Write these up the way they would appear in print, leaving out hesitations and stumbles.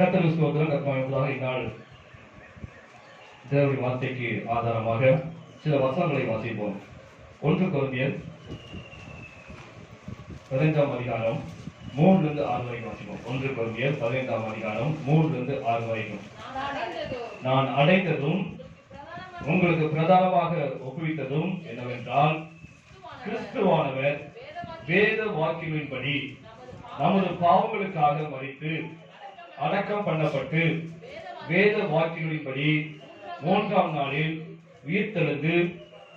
கர்த்தருக்கு ஸ்தோத்திரம். கர்த்தருடைய இந்நாள் தேவனுடைய வார்த்தைக்கு ஆதாரமாக சில வசனங்களை வாசிப்போம். 1 கொரிந்தியர் 15ஆம் அதிகாரம் 3 6 வரைக்கும் வாசிப்போம். 1 கொரிந்தியர் 15ஆம் அதிகாரம் 3 6 வரைக்கும். நான் அடைந்ததும் உங்களுக்கு பிரதானமாக ஒப்புவித்ததும் என்னவென்றால், கிறிஸ்துவானவர் வேத வாக்கியங்களின்படி நமது பாவங்களுக்காக மரித்து அடக்கம் பண்ணப்பட்டு வேத வாக்கியங்களின்படி 3ஆம் நாளில் உயிர்த்தெழுந்து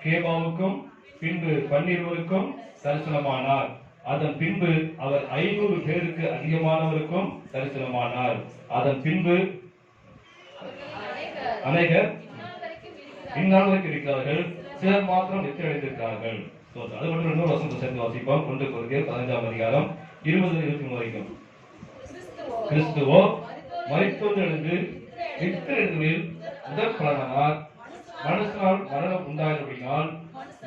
கேபாவுக்கும் பின்பு 12 தரிசனமானார். அதன் பின்பு அவர் 500 பேருக்கு அதிகமானவருக்கும் தரிசனமானார். அதன் பின்பு அநேகர் இந்நாள் வரைக்கும் இருக்கிறார்கள், சிலர் மாத்திரம் நித்திரை அடைந்திருக்கிறார்கள். அது மட்டும் இன்னொரு வசனத்தை சேர்ந்து வாசிப்போம். 1 கொரிந்தியர் 15ஆம் அதிகாரம் 20-23 வரைக்கும். கிறிஸ்துவோ மரித்தோரிலிருந்து உயிர்த்தெழுந்ததில் முதற் பலனானார். மனுஷனால் மரணம் உண்டாயிருப்பதினால்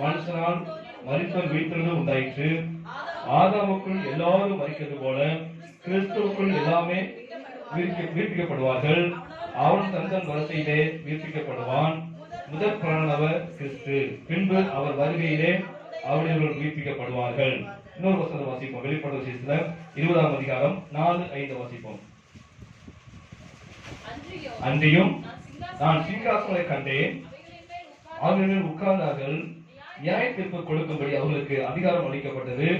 மனுஷனால் மரித்தோர் உயிர்த்தெழுதல் உண்டாயிற்று. ஆதாமுக்குள் எல்லாரும் மரிக்கிறது போல கிறிஸ்துவுக்குள் எல்லாமே உயிர்ப்பிக்கப்படுவார்கள். அவன் தந்தன் வரிசையிலே உயிர்ப்பிக்கப்படுவான். முதற் பலனானவர் கிறிஸ்து, பின்பு அவர் வருகையிலே அவர்கள் உயிர்ப்பிக்கப்படுவார்கள். இன்னொரு வசனத்தை வாசிப்போம். வெளிப்படுத்தும் விசேஷத்துல 20ஆம் அதிகாரம் 4-5 வாசிப்போம். அன்றியும் நான் சிங்காசனத்தை கண்டேன், அவர்கள் உட்கார்ந்தார்கள். நியாய தீர்ப்பு கொடுக்கும்படி அவர்களுக்கு அதிகாரம் அளிக்கப்பட்டது.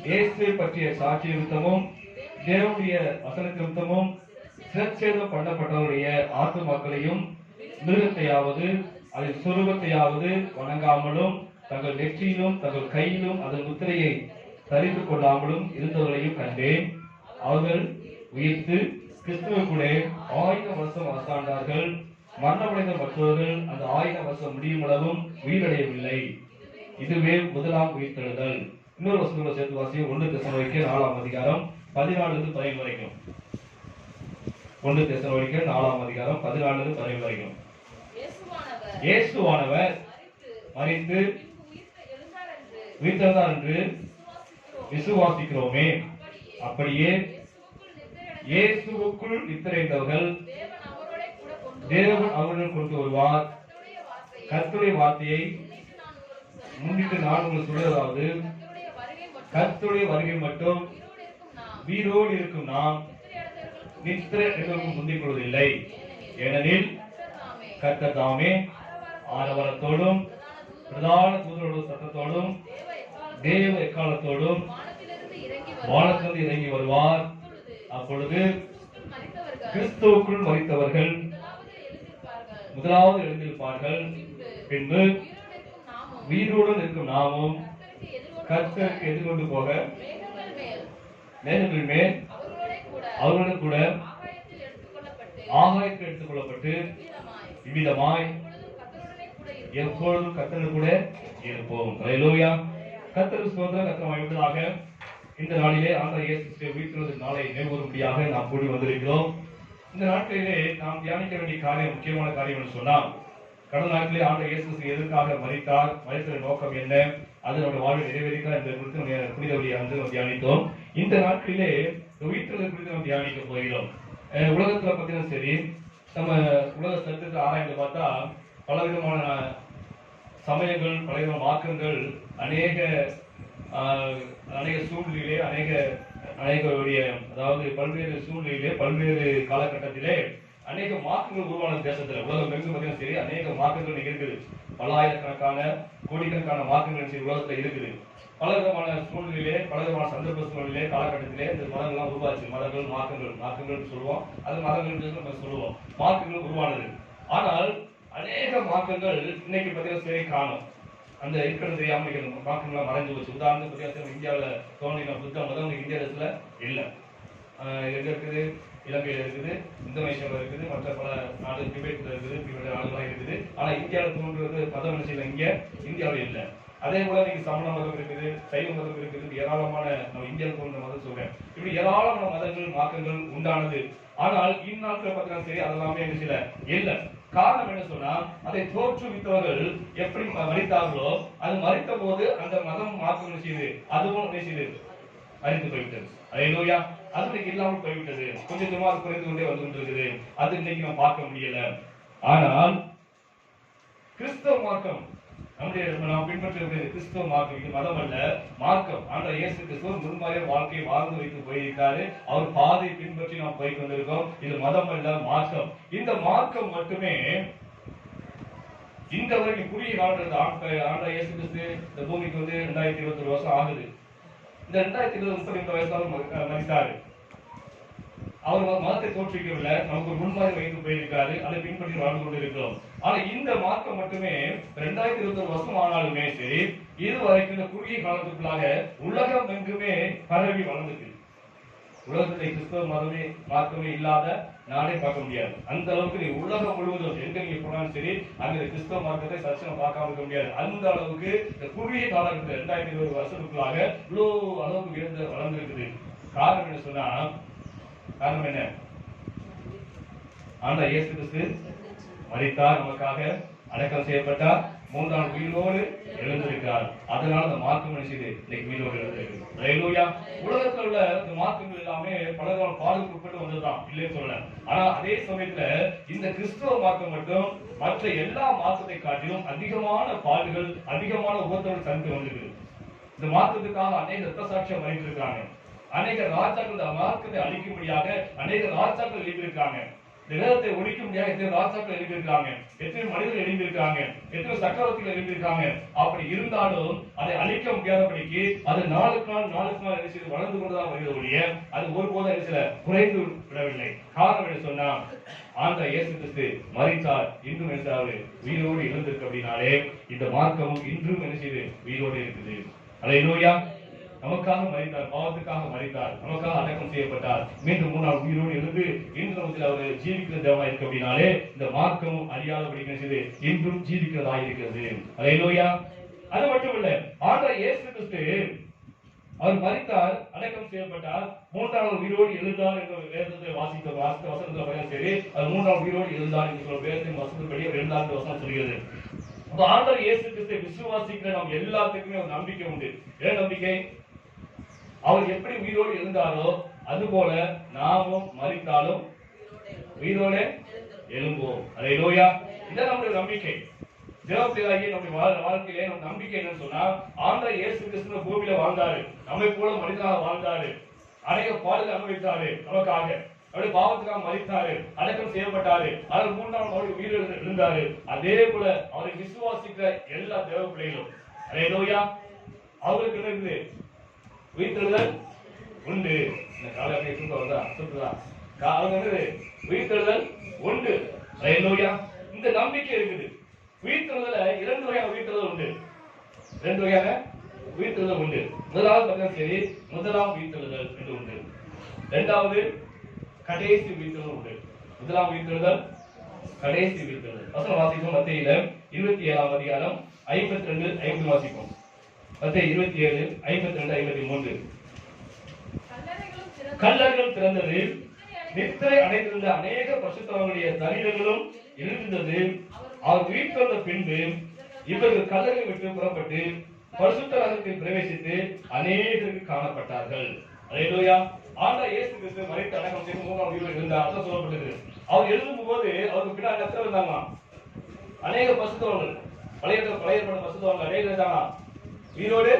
இயேசுவை பற்றிய சாட்சி நிமித்தமும் தேவனுடைய வசன நிமித்தமும் சிரச்சேதம் பண்ணப்பட்டவருடைய ஆத்துமாக்களையும் மிருகத்தையாவது அதன் சுரூபத்தையாவது வணங்காமலும் தங்கள் நெற்றியிலும் தங்கள் கையிலும் அதன் முத்திரையை தரித்துக் கொள்ளாமலும் இருந்தவர்களையும் கண்டேன். அவர்கள் உயிர்த்து கிறிஸ்துவ கூட 1000 வருஷம் அரசாண்டார்கள். மரணமடைந்த மற்றவர்கள் அந்த 1000 வருஷம் முடியும் அளவும் உயிரடையவில்லை. இதுவே முதலாம் உயிர்த்தெழுதல். இன்னொரு வசனங்களை சேர்த்து வாசியும். 1 தெசலோனிக்கேயர் 4ஆம் அதிகாரம் 14-17 வரைக்கும். 1 தெசலோனிக்கேயர் 4ஆம் அதிகாரம் 14-17 வரைக்கும். இயேசுவானவர் மரித்து உயிர்த்தெழுந்தார் என்று விசுவாசிக்கிறோமே, அப்படியே இயேசுவுக்குள் நித்திரைந்தவர்கள் தேவன் அவர்கள் கொண்டு வருவார். கர்த்தருடைய வார்த்தையை முன்னிட்டு நான் உங்களுக்கு சொல்வதாவது, கர்த்தருடைய வருகை மட்டும் வீரோடு இருக்கும் நாம் நித்திரை அடைந்தவர்களுக்கு முந்திக் கொள்வதில்லை. ஏனெனில் கர்த்தர் தாமே ஆரவாரத்தோடும் பிரதான தூதரோட சத்தத்தோடும் தேவ எக்காலத்தோடும் வானத்திலிருந்து இறங்கி வருவார். அப்பொழுது கிறிஸ்துவுக்குள் மரித்தவர்கள் முதலாவது எழுந்திருப்பார்கள். பின்பு வீரோடு இருக்கும் நாமும் கர்த்தருக்கு எதிர்கொண்டு போக மேகங்கள் மேல் அவர்களோடு கூட ஆகாயத்தில் எடுத்துக் கொள்ளப்பட்டு இவ்விதமாய் எப்பொழுதும் கர்த்தரோடு கூட இருப்போம். அல்லேலூயா. கர்த்தருக்கு ஸ்தோத்திரம். கர்த்தராக இந்த நாளிலே ஆண்டவர் இயேசு கிறிஸ்துவின் உயிர்த்தெழுதல் நாளை நினைவுகூரும்படியாக நாம் கூடி வந்திருக்கிறோம். இந்த நாட்களிலே நாம் தியானிக்க வேண்டிய காரியம், முக்கியமான காரியம் என்று சொன்னால், கடந்த நாட்களிலே ஆண்டவர் இயேசு கிறிஸ்து எதற்காக மரித்தார், மரித்ததன் நோக்கம் என்ன, அது நம்முடைய வாழ்வில் நிறைவேறிக்க இந்த குறித்து புனித வழி அன்று நாம் தியானித்தோம். இந்த நாட்களிலே உயிர்த்தெழுதல் குறித்து நாம் தியானிக்க போகிறோம். உலகத்துல பார்த்தீங்கன்னா சரி, நம்ம உலக சட்டத்தை ஆராய்ந்து பார்த்தா பலவிதமான சமயங்கள், பலவிதமான மாற்றங்கள், அநேக சூழ்நிலையிலே அதாவது பல்வேறு சூழ்நிலையிலே பல்வேறு காலகட்டத்திலே அநேக மாற்றங்கள் உருவான தேசத்துல உலகம் எங்கும் பார்த்தீங்கன்னா சரி, அநேக மாற்றங்கள் இருக்குது. பல்லாயிரக்கணக்கான கோடிக்கணக்கான மாற்றங்கள் உலகத்துல இருக்குது. பலவிதமான சூழ்நிலையிலே பலவிதமான சந்தர்ப்ப சூழ்நிலையிலே காலகட்டத்திலே இந்த மதங்கள்லாம் உருவாச்சு. மதங்கள் மாற்றங்கள் சொல்லுவோம், அது மதங்கள் நம்ம சொல்லுவோம். மாற்றங்கள் உருவானது. ஆனால் அநேக மாற்றங்கள் இன்னைக்கு பார்த்தீங்கன்னா சரி காணும். அந்த இருக்கிறது தெரியாம மாற்றங்கள்லாம் மறைஞ்சு போச்சு. உதாரணத்துக்கு பார்த்தீங்கன்னா இந்தியாவில் தோன்றின புத்த மதம் இந்திய தேசத்துல இல்லை. எங்க இருக்குது? இலங்கையில இருக்குது, இந்தோனேஷியாவில் இருக்குது, மற்ற பல நாடு திபெத்தில் இருக்குது, பிற நாடுகளாக இருக்குது. ஆனா இந்தியாவில் தோன்றுறது மதம் நினைச்சல இங்க இந்தியாவில் இல்லை. அதே போல நீங்க சமண மதம் இருக்குது, சைவ மதம் இருக்குது, ஏராளமான நம்ம இந்தியாவில் தோன்ற மதம் சொல்றேன். இப்படி ஏராளமான மதங்கள் மாற்றங்கள் உண்டானது. ஆனால் இந்நாட்கள் பார்த்தீங்கன்னா சரி அதெல்லாமே என்ன சில இல்லை. காரணம் என்ன சொன்னா, அதை தோற்றுவித்தவர்கள் எப்படி மரித்தார்களோ, அது மரித்த போது அந்த மதம் மாற்றம் செய்யுது, அதுவும் செய்யுது அழிந்து போய்விட்டது. அல்லேலூயா. அது இன்னைக்கு இல்லாமல் போய்விட்டது. கொஞ்சம் கொஞ்சமா குறைந்து கொண்டே வந்து கொண்டிருக்குது. அது இன்னைக்கு நம்ம பார்க்க முடியல. ஆனால் கிறிஸ்தவ மார்க்கம் நாம் பின்பற்றுவது கிறிஸ்தவ மார்க்கம். இது மதம் அல்ல, மார்க்கம். ஆண்டவர் இயேசு கிறிஸ்து முன்மாதிரி வாழ்க்கையை வாழ்ந்து வைத்து போயிருக்காரு. அவர் பாதை பின்பற்றி நாம் போய் கொண்டிருக்கோம். இது மதம் அல்ல, மார்க்கம். இந்த மார்க்கம் மட்டுமே இந்த வரைக்கும் குறுகிய காலத்தில் ஆண்டவர் இயேசு கிறிஸ்து இந்த பூமிக்கு வந்து 2021 வருஷம் ஆகுது. இந்த 2020 32 வயசாக மரித்தாரு. அவர் மதத்தை தோற்றுவிக்கவில்லை, நமக்கு முன்மாதிரி வைத்து போயிருக்காரு. அதை பின்பற்றி வாழ்ந்து கொண்டிருக்கிறோம். ஆனா இந்த மார்க்கம் மட்டுமே 2021 வருஷம் ஆனாலுமே சரி, இதுவரைக்கும் இந்த குறுகிய காலத்துக்குள்ளாக உலகம் எங்குமே பரவி வளர்ந்துருக்கு. உலகத்தில் கிறிஸ்தவ மதமே மார்க்கமே இல்லாத நாடே பார்க்க முடியாது. அந்த அளவுக்கு நீ உலகம் முழுவதும் எங்க நீங்க போனாலும் சரி, அங்க கிறிஸ்தவ மார்க்கத்தை சர்ச்சனை பார்க்காம இருக்க முடியாது. அந்த அளவுக்கு இந்த குறுகிய காலகட்டத்தில் 2020 வருஷத்துக்குள்ளாக இவ்வளவு அளவுக்கு உயர்ந்து வளர்ந்துருக்குது. காரணம் என்ன சொன்னா, காரணம் என்ன? ஆண்டவர் இயேசு கிறிஸ்து மரித்தார், நமக்காக அடக்கம் செய்யப்பட்டார், 3 நாள் உயிரோடு எழுந்திருக்கிறார். அதனால அந்த மார்க்கம் நினைச்சது இன்னைக்கு உயிரோடு எழுந்திருக்கு. அல்லேலூயா. உலகத்தில் உள்ள இந்த மார்க்கங்கள் எல்லாமே பல பாடுகளுக்கு உட்பட்டு வந்ததுதான், இல்லைன்னு சொல்லல. ஆனா அதே சமயத்துல இந்த கிறிஸ்தவ மார்க்கம் மட்டும் மற்ற எல்லா மார்க்கத்தை காட்டிலும் அதிகமான பாடுகள், அதிகமான உபத்திரவங்கள் சந்தித்து வந்திருக்கு. இந்த மார்க்கத்துக்காக அநேக ரத்த சாட்சியம் வகித்திருக்காங்க. அநேக ராஜாக்கள் இந்த மார்க்கத்தை அழிக்கும்படியாக அநேக ராஜாக்கள் எழுதியிருக்காங்க. இந்த வேதத்தை ஒழிக்க முடியாத எத்தனை ராஜாக்கள் எழுதியிருக்காங்க, எத்தனை மனிதர்கள் எழுதியிருக்காங்க, எத்தனை சக்கரவர்த்திகள் எழுதியிருக்காங்க. அப்படி இருந்தாலும் அதை அழிக்க முடியாதபடிக்கு அது நாளுக்கு நாள் வளர்ந்து கொண்டுதான் வருகிற ஒழிய அது ஒருபோதும் சில குறைந்து விடவில்லை. காரணம் என்ன சொன்னா, ஆண்டவர் இயேசு கிறிஸ்து மரித்தார், இன்றும் என்ன உயிரோடு எழுந்திருக்கு. அப்படின்னாலே இந்த மார்க்கமும் இன்றும் என்ன செய்து உயிரோடு இருக்குது. அல்லேலூயா. நமக்காக மரித்தார், பாவத்துக்காக மரித்தார், நமக்காக அடக்கம் செய்யப்பட்டார், மீண்டும் 3 நாள் உயிரோடு எழுந்து இன்று நமக்கு அவர் ஜீவிக்கிற தேவனா இருக்கு. அப்படின்னாலே இந்த மார்க்கமும் அழியாதபடி செய்து இன்றும் ஜீவிக்கிறதா இருக்கிறது. அல்லேலூயா. அது மட்டும் இல்ல, ஆண்டவர் இயேசு கிறிஸ்து அவர் மரித்தார், அடக்கம் செய்யப்பட்டார், 3 நாள் உயிரோடு எழுந்தார் என்ற வேதத்தை வாசித்த வசனத்துல பையன் சரி, அது 3 நாள் உயிரோடு எழுந்தார் என்று சொல்ற வேதத்தின் வசனப்படி அவர் எழுந்தார் என்று வசனம் சொல்கிறது. அப்ப ஆண்டவர் இயேசு கிறிஸ்துவை விசுவாசிக்கிற நம்ம எல்லாத்துக்குமே ஒரு நம்பிக்கை உண்டு. என்ன நம்பிக்கை? அவர் எப்படி உயிரோடு எழுந்தாரோ அதுபோல நாமும் மரித்தாலும் உயிரோட எழும்புவோம். அல்லேலூயா. இதான் நம்முடைய நம்பிக்கை. தேவப்பிள்ளையாகிய நம்முடைய வாழ்க்கையிலே நம்ம நம்பிக்கை என்னன்னு சொன்னா, ஆண்டவர் இயேசு கிறிஸ்து பூமியில வாழ்ந்தாரு, நம்மை போல மனிதனாக வாழ்ந்தாரு, அநேக பாடுகள் அனுபவித்தாரு, நமக்காக அவருடைய பாவத்துக்காக மரித்தாரு, அடக்கம் செய்யப்பட்டாரு, அவர் 3 நாள் அவருடைய உயிரோடு எழுந்தாரு. அதே போல அவரை விசுவாசிக்கிற எல்லா தேவ பிள்ளைகளும் அல்லேலூயா அவருக்கு என்ன இருக்குது? உயிர்த்தெழுதல் உண்டு. இந்த காலையில தூக்கம் வருதா? சுற்றுதா? உயிர்த்தெழுதல் உண்டு. அல்லேலூயா. இந்த நம்பிக்கை இருக்குது. உயிர்த்தெழுதல 2 வகையான உயிர்த்தெழுதல் உண்டு. 2 வகையான உயிர்த்தெழுதல் உண்டு. முதலாவது பார்த்தா சரி, முதலாம் உயிர்த்தெழுதல் என்று உண்டு. இரண்டாவது கடைசி உயிர்த்தெழுதல் உண்டு. முதலாம் உயிர்த்தெழுதல், கடைசி உயிர்த்தெழுதல். வசனம் வாசிப்போம். மத்தேயுல 27ஆம் அதிகாரம் 52, 50 வாசிப்போம். மத்தேயு 27, 52, 53. கல்லறைகள் திறந்தது, நித்திரை அடைந்திருந்த அநேக பரிசுத்தவான்களுடைய சரீரங்களும் எழுந்தது. அவர் உயிர்த்தெழுந்த பின்பு இவர்கள் கல்லறை விட்டு புறப்பட்டு பரிசுத்த நகரத்தில் பிரவேசித்து அநேகருக்கு காணப்பட்டார்கள். அல்லேலூயா. ஆண்டவர் இயேசு கிறிஸ்து மரித்து அடக்கம் செய்து 3 நாள் உயிரோடு எழுந்தார். அதான் சொல்லப்பட்டது. அவர் எழுதும் போது அவருக்கு பின்னாடி எத்தனை இருந்தாங்க? அநேக பரிசுத்தவான்கள், பழைய பரிசுத்தவான்கள் அநேக இருந்தாங்க உயிரோடு.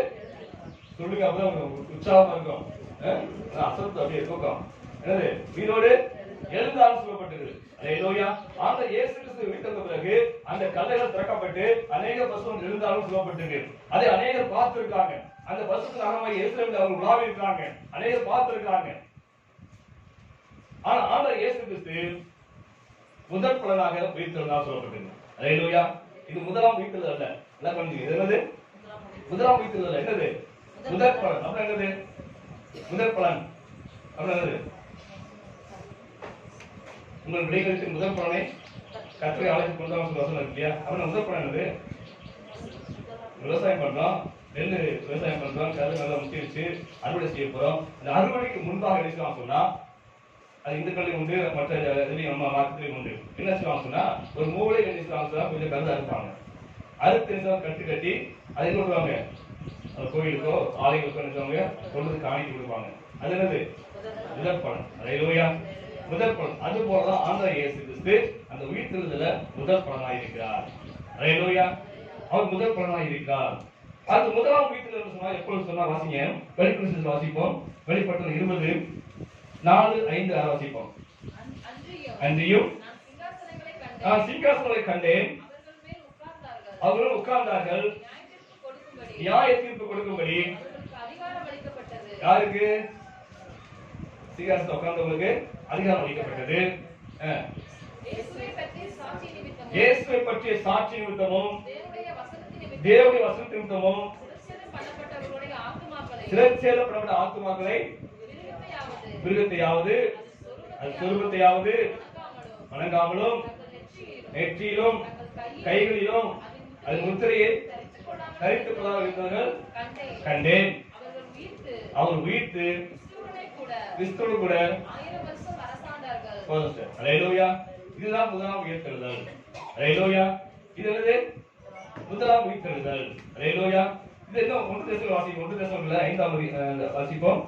சொல்லுங்க, அப்பதான் உற்சாகமா இருக்கும். அசத்து அப்படியே தூக்கம் என்னது? உயிரோடு எழுந்தாலும் சொல்லப்பட்டது. அல்லேலூயா. ஆண்டவர் இயேசு கிறிஸ்து உயிர்த்தெழுந்த பிறகு அந்த கல்லறைகள் திறக்கப்பட்டு அநேக பரிசுத்தவான்கள் எழுந்தாலும் சொல்லப்பட்டது. அதை அநேகர் பார்த்திருக்காங்க. அந்த பரிசுத்த நகரமாகிய எருசலேமில் அவர் உலாவி இருக்காங்க, அநேகர் பார்த்திருக்காங்க. ஆனா ஆண்டவர் இயேசு கிறிஸ்து முதல் பலனாக உயிர்த்தெழுந்தால் சொல்லப்பட்டது. அல்லேலூயா. இது முதலாம் உயிர்த்தெழுதல் அல்ல. என்ன பண்ணுங்க? இது என்னது? முதலாம் உயிர்த்தெழுதல். என்னது? முதல் பலன். அப்புறம் என்னது? முதல் பலன் அப்புறம் என்னது? உங்கள் விடைகளுக்கு முதல் பலனை கர்த்தரை அழைத்து கொண்டாங்க வசனம் இருக்கு இல்லையா? அப்புறம் முதல் பலன் என்னது? விவசாயம் பண்றோம், நெல் விவசாயம் பண்றோம், கருது நல்லா முத்திருச்சு, அறுவடை செய்ய போறோம். அந்த அறுவடைக்கு முன்பாக என்ன செய்வாங்க சொன்னா, அது இந்துக்கள்லையும் உண்டு, மற்ற இதுலையும் நம்ம மார்க்கத்திலையும் உண்டு. என்ன செய்வாங்க சொன்னா, ஒரு மூளை என்ன செய்வாங்க சொன்னா கொஞ்சம் கருது அறுப்பாங்க. அறுத்து கட்டு கட்டி அதை கொண்டுவாங்க கோயிலுக்கோ ஆலயங்களுக்கோ நினைச்சவங்க கொண்டு காணிக்கை கொடுப்பாங்க. அது என்னது? முதற் பலன். அல்லேலூயா. முதற் பலன். அது போலதான் ஆண்டவர் இயேசு கிறிஸ்து அந்த உயிர்த்தெழுதல முதற் பலனாய் இருக்கிறார். அல்லேலூயா. அவர் முதற் பலனாய் இருக்கிறார். அது முதலாம் உயிர்த்தெழுதல் சொன்னா எப்பொழுது சொன்னா வாசிங்க. வெளிப்படுத்தல் வாசிப்போம். வெளிப்படுத்தல் 20:4-5 வாசிப்போம். அன்றியும் நான் சிங்காசனங்களை கண்டேன், அவர்கள் உட்கார்ந்தார்கள், நியாய தீர்ப்பு கொடுக்கும்படி. யாருக்கு? சிங்காசனத்தில் உட்கார்ந்தவங்களுக்கு அதிகாரம் அளிக்கப்பட்டது. இயேசுவை பற்றிய சாட்சி நிமித்தமும் தேவனுடைய வசனத்தின் நிமித்தமும் சிறைச்சேதப்பட்ட ஆத்துமாக்களை மிருகத்தையாவது அது சொருபத்தையாவது வணங்காமலும் நெற்றியிலும் கைகளிலும் அது முத்திரையை தரித்துக் கொள்ளாமல் இருந்தவர்கள் கண்டேன். அவர் உயிர்த்து கிறிஸ்துவோடு கூட. அல்லேலூயா. இதுதான் முதலாம் உயிர்த்தெழுதல். அல்லேலூயா. இது என்னது? முதலாம் உயிர்த்தெழுதல். அல்லேலூயா. இது என்ன? 1 தெசலோனிக்கேயர் 5 வாசிப்போம்.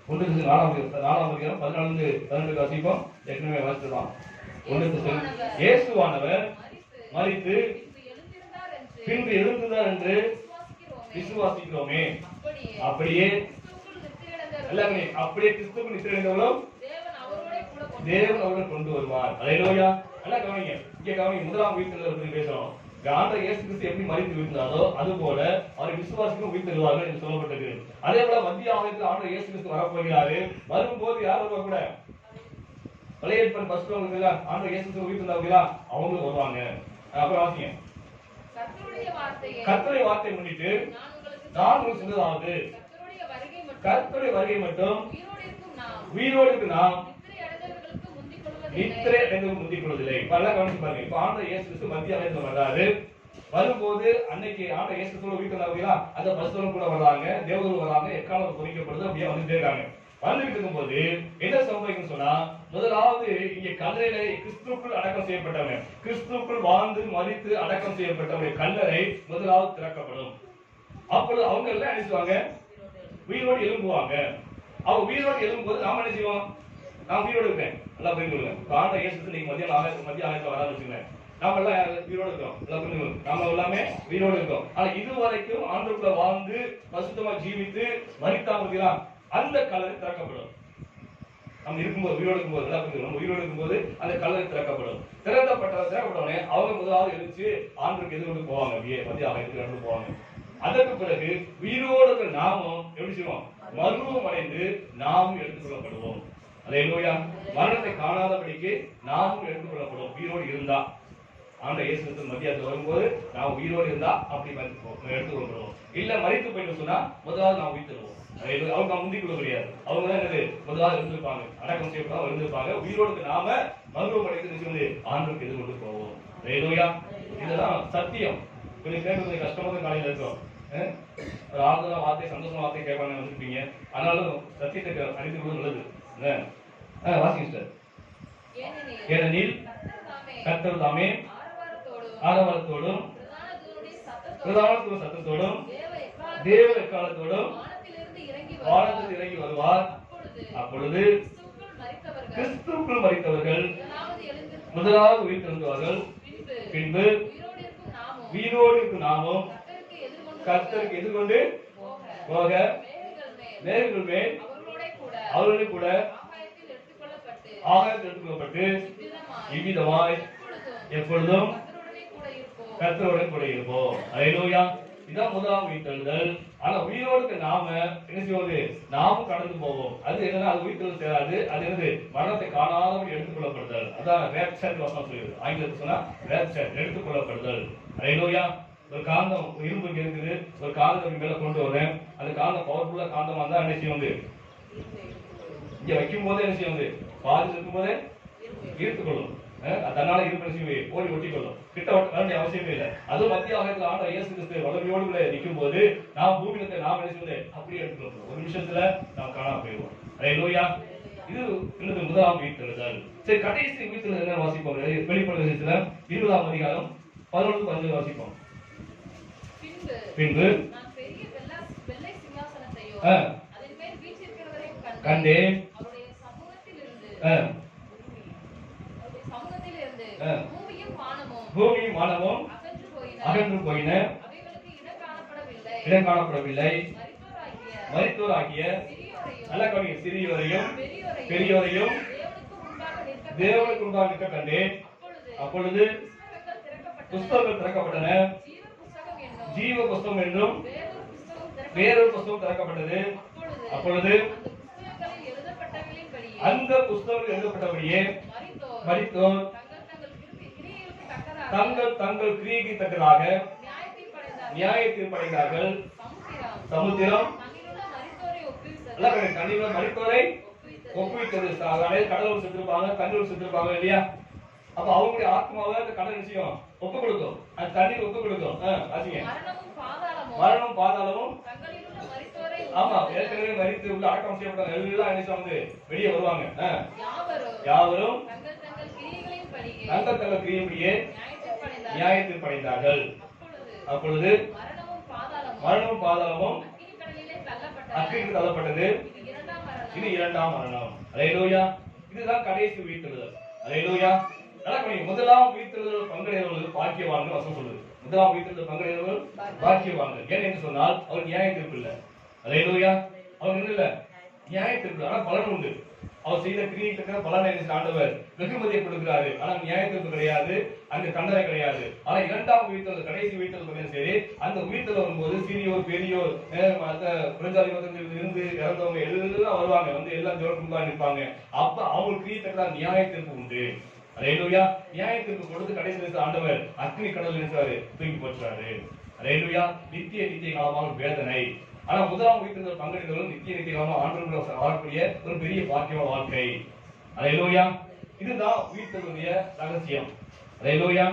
1 தெசலோனிக்கேயர் 4 14 வாசிப்போம். ஏற்கனவே வாசித்தோம். 1 தெசலோனிக்கேயர் இயேசுவானவர் மரித்து பின்பு எழுந்தார் என்று விசுவாசிக்கிறோமே. அப்படியே எல்லாமே அப்படியே கிறிஸ்துவுக்குள் நித்திரையடைந்தவர்களும் தேவன் அவர்கள் கொண்டு வருவார். அல்லேலூயா. நல்லா கவனிங்க. இங்க கவனிங்க. முதலாம் உயிர்த்தெழுதல் பற்றி பேசுறோம். ஆண்டவர் இயேசு கிறிஸ்து எப்படி மரித்து விழுந்தாரோ அது போல அவர் விசுவாசிக்கும் உயிர்த்தெழுவார்கள் என்று சொல்லப்பட்டது. அதே போல மத்திய ஆலயத்தில் ஆண்டவர் இயேசு கிறிஸ்து வரப்போகிறாரு. வரும்போது யார் வருவா கூட? பழைய ஏற்பாடு ஃபர்ஸ்ட் வந்தவங்க ஆண்டவர் இயேசு கிறிஸ்து உயிர்த்தெழுந்தாங்களா அவங்களும் வருவாங்க. அப்புறம் வாசிங்க. கர்த்தருடைய வார்த்தை முன்னிட்டு நான் உங்களுக்கு சொன்னதாவது கர்த்தருடைய வருகை மட்டும் உயிரோடு இருக்கு நாம் நித்திரை அடைந்தவர்களுக்கு முந்திக் கொள்வதில்லை. பல கவனிச்சு பாருங்க. இப்ப ஆண்டவர் இயேசு கிறிஸ்து மத்திய ஆலயத்தில் வர்றாரு. வரும்போது அன்னைக்கு ஆண்டவர் இயேசு கிறிஸ்து உயிர்த்தெழுந்தாங்களா அந்த பரிசுத்தவான்கள் கூட வர்றாங்க, தேவதூதர்கள் வர்றாங்க, எக்காலம் பொறிக்கப்படுது, அப்படியே வந்துட்டே இருக்காங்க. வந்துட்டு இருக்கும்போது என்ன சம்பவிக்கும் சொன்னா, முதலாவது இங்க கல்லறை கிறிஸ்துவுக்குள் அடக்கம் செய்யப்பட்டவங்க, கிறிஸ்துவுக்குள் வாழ்ந்து மரித்து அடக்கம் செய்யப்பட்டவங்க கல்லறை முதலாவது திறக்கப்படும். அப்பொழுது அவங்க எல்லாம் என்ன செய்வாங்க? உயிரோடு எழும்புவாங்க. அவங்க உயிரோடு எழும்பும்போது நாம என்ன செய்வோம்? நான் உயிரோடு இருக்கேன். நல்லா புரிஞ்சுக்கோங்க. ஆண்டவர் இயேசு நீங்க மத்திய ஆலயத்தில் வரான்னு வச்சுக்கோங்க. நாம எல்லாம் உயிரோடு இருக்கோம். நல்லா புரிஞ்சுக்கோங்க. நாம எல்லாமே உயிரோடு இருக்கோம். ஆனா இது வரைக்கும் ஆண்டவருக்குள்ள வாழ்ந்து பரிசுத்தமா ஜீவித்து மரித்தாங்க அந்த கல்லறை திறக்கப்படும். நம்ம இருக்கும்போது உயிரோடு இருக்கும்போது நம்ம உயிரோடு இருக்கும்போது அந்த கல்லறை திறக்கப்படும். திறக்கப்பட்டவுடனே அவங்க முதலாவது எழுந்து ஆண்டவருக்கு எதிர்கொண்டு போவாங்க. மத்திய ஆலயத்துக்கு போவாங்க. அதற்கு பிறகு உயிரோடு நாமும் எப்படி செய்வோம்? மறுரூபம் அடைந்து நாமும் எடுத்துக் கொள்ளப்படுவோம். அல்லேலூயா. மரணத்தை காணாதபடிக்கு நாமும் எடுத்துக் கொள்ளப்படுவோம். உயிரோடு இருந்தா ஆண்டவர் இயேசு கிறிஸ்து மத்தியாத்துல வரும்போது நாம் உயிரோடு இருந்தா அப்படி எடுத்துக் கொள்ளப்படுவோம். இல்ல மரித்து போயிட்டு சொன்னா முதலாவது நாம் உயிர்த்துருவோம். அவங்க முந்திக் கொள்ள முடியாது. அவங்க தான் என்னது? முதலாவது இருந்திருப்பாங்க, அடக்கம் செய்யப்படாம இருந்திருப்பாங்க. உயிரோடு நாம மறுரூபம் அடைந்து ஆண்டவருக்கு எதிர்கொண்டு போவோம். அல்லேலூயா. இதுதான் சத்தியம். கொஞ்சம் பேர் கஷ்டமான காலையில இருக்கும். ஒரு ஆறுதலான வார்த்தை, சந்தோஷமான வார்த்தை கேட்பாங்க வந்துருப்பீங்க. ஆனாலும் சத்தியத்தை அறிந்து கொள்வது நல்லது. வாசிங்க சார். ஏனெனில் கர்த்தர் தாமே ஆரவாரத்தோடும் பிரதான சத்தத்தோடும் தேவ எக்காலத்தோடும் வானத்தில் இறங்கி வருவார். அப்பொழுது கிறிஸ்துவுக்குள் மரித்தவர்கள் முதலாவது உயிர்த்தெழுவார்கள். பின்பு உயிரோடு இருக்கும் நாமும் கர்த்தருக்கு எதிர்கொண்டு போக மேகங்கள் மேல் அவர்களோடு கூட ஆகாயத்தில் எடுத்துக்கொள்ளப்பட்டு இவ்விதமாய் எப்பொழுதும் கர்த்தருடன் கூட இருப்போம். அல்லேலூயா. இதான் முதலாம் உயிர்த்தெழுதல். ஆனா உயிரோடு நாம என்ன செய்வது? நாமும் கடந்து போவோம். அது என்னன்னா அது உயிர்த்தெழுதல் சேராது. அது என்னது? மரணத்தை காணாதபடி எடுத்துக் கொள்ளப்படுதல். அதான் ரேப்சர் வசனம் சொல்லுது. ஆங்கிலத்தில் சொன்னா ரேப்சர், எடுத்துக் கொள்ளப்படுதல். அல்லேலூயா. ஒரு காந்தம் இரும்பு இருக்குது, ஒரு காந்தத்தை மேல கொண்டு வரேன். அந்த காந்தம் பவர்ஃபுல்லா காந்தமா இருந்தா என்ன செய்வது? இங்க வைக்கும் போதே என்ன செய்வது? பாதி இருக்கும் போதே ஈர்த்துக்கொள்ளும். அதனால இருப்பு ஓடி ஒட்டிக்கொள்ளும். கிட்ட வர வேண்டிய அவசியமே இல்லை. அதுவும் மத்திய ஆலயத்தில் ஆண்டவர் இயேசு கிறிஸ்து வல்லமையோடு நிற்கும் போது நாம் பூமியில நாம் என்ன செய்வது? அப்படியே எடுத்துக்கொள்ளும். ஒரு நிமிஷத்துல நாம் காணாம போயிடுவோம். அல்லேலூயா. இது என்னது? முதலாம் உயிர்த்தெழுதல். சரி, கடைசி உயிர்த்தெழுதல் என்ன வாசிப்போம்? வெளிப்படுத்தல் 20ஆம் அதிகாரம் 11-15 வாசிப்போம். பின்பு அதன் மேல் வீற்றிருக்கிறவரையும் கண்டேன். அவருடைய சமூகத்திலிருந்து பூமியும் வானமும் அகன்று போயின. அவைகளுக்கு இடம் காணப்படவில்லை. மரித்தோராகிய நல்ல கவனிங்க, சிறியோரையும் பெரியோரையும் தேவனுக்கு முன்பாக நிற்க கண்டேன். அப்பொழுது புஸ்தகங்கள் திறக்கப்பட்டன. ஜீவ புஸ்தகம் என்றும் வேறொரு புஸ்தகம் திறக்கப்பட்டது. அப்பொழுது அந்த புஸ்தகம் எழுதப்பட்டபடியே மரித்தோர் தங்கள் கிரியைக்கு தக்கதாக நியாய தீர்ப்படைந்தார்கள். சமுத்திரம் மரித்தோரை ஒப்புவித்தது. கடவுள் செத்துருப்பாங்க, தண்ணீர் செத்துருப்பாங்க இல்லையா? அப்ப அவங்களுடைய ஆத்மாவை அந்த கடல் விஷயம் ஒப்பு கொடுக்கும், அந்த தண்ணீர் ஒப்பு கொடுக்கும். மரணம் பாதாளமும் ஆமா ஏற்கனவே மரித்து உள்ள அடக்கம் செய்யப்பட்ட எல்லாம் என்ன வெளியே வருவாங்க. யாவரும் தங்கள் கிரியைப்படியே நியாய தீர்ப்படைந்தார்கள். அப்பொழுது மரணமும் பாதாளமும் அக்கினிக்கு தள்ளப்பட்டது. இது இரண்டாம் மரணம். அல்லேலூயா. இதுதான் கடைசி உயிர்த்தெழுதல். அல்லேலூயா. முதலாம் உயிர்த்தெழுதல் பங்கடையவர்கள் பாக்கியவான்கள் வசனம் சொல்லுது. முதலாம் உயிர்த்தெழுதல் பங்கடையவர்கள் பாக்கியவான்கள். ஏன் என்று சொன்னால் அவர் நியாய தீர்ப்பு இல்லை. அல்லேலூயா. அவர் இல்ல நியாய தீர்ப்பு, ஆனா பலன் உண்டு. அவர் செய்த கிரியைக்கு பலனை ஆண்டவர் வெகுமதியை கொடுக்கிறாரு. ஆனா நியாய தீர்ப்பு கிடையாது, அங்க தண்டனை கிடையாது. ஆனா இரண்டாம் உயிர்த்தெழுதல், கடைசி உயிர்த்தெழுதல் சரி, அந்த உயிர்த்தெழுதல் வரும்போது சிறியோர் பெரியோர் இருந்து இறந்தவங்க எல்லாம் வருவாங்க, வந்து எல்லாம் ஜோடுக்கும்பா நிற்பாங்க. அப்ப அவங்க கிரியைக்கு நியாய தீர்ப்பு உண்டு. அல்லேலூயா. நியாய தீர்ப்பு கொடுத்து கடைசி ஆண்டவர் அக்னி கடல் நினைச்சாரு, தூக்கி போட்டாரு. அல்லேலூயா. நித்திய காலமான வேதனை. ஆனா முதலாம் உயிர்த்தெழுதல் பங்கெடுத்தவர்கள் நித்திய காலமா ஆண்டவருடைய வாழக்கூடிய ஒரு பெரிய பாக்கியமான வாழ்க்கை. அல்லேலூயா. இதுதான் உயிர்த்தெழுதலுடைய ரகசியம். அல்லேலூயா.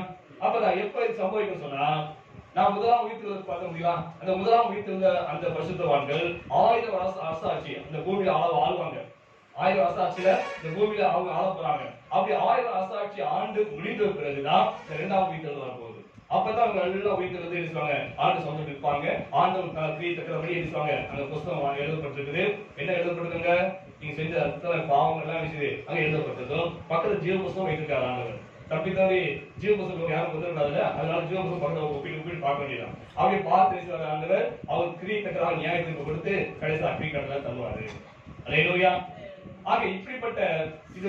அப்பதான் எப்ப இது சம்பவிக்கும் சொன்னா, நான் முதலாம் உயிர்த்தெழுதல் பார்க்க முடியுமா? அந்த முதலாம் உயிர்த்தெழுந்த அந்த பரிசுத்தவான்கள் 1000 அரசாட்சி அந்த பூமியில ஆளுவாங்க. 1000 அரசாட்சியில இந்த பூமியில அவங்க ஆள போறாங்க. அப்படி 1000 அரசாட்சி ஆண்டு முடிந்த பிறகுதான் இந்த இரண்டாம் உயிர்த்தெழுதல் வரப்போகுது. அப்பதான் அவங்க எல்லாம் உயிர்த்தெழுந்து எழுதுவாங்க, ஆண்டு சொந்தம் இருப்பாங்க, ஆண்டவர் கிரியை தக்கபடி எழுதுவாங்க. அந்த புஸ்தகம் எழுதப்பட்டிருக்குது. என்ன எழுதப்பட்டிருக்குங்க? நீங்க செஞ்ச அத்தனை பாவங்கள் எல்லாம் அங்க எழுதப்பட்டதும் பக்கத்துல ஜீவ புஸ்தகம் வைத்திருக்காரு ஆண்டவர். தப்பித்தவரை ஜீவ புஸ்தகம் யாரும் வந்துடாதுல்ல, அதனால ஜீவ புஸ்தகம் பக்கத்துல ஒப்பிட்டு பார்க்க வேண்டியதான். அப்படி பார்த்து ஆண்டவர் அவர் கிரியை தக்கதாக நியாயத்திற்கு கொடுத்து கடைசி அக்னி கடல்ல தள்ளுவாரு. அல்லேலூயா. ஆக இப்படிப்பட்ட இது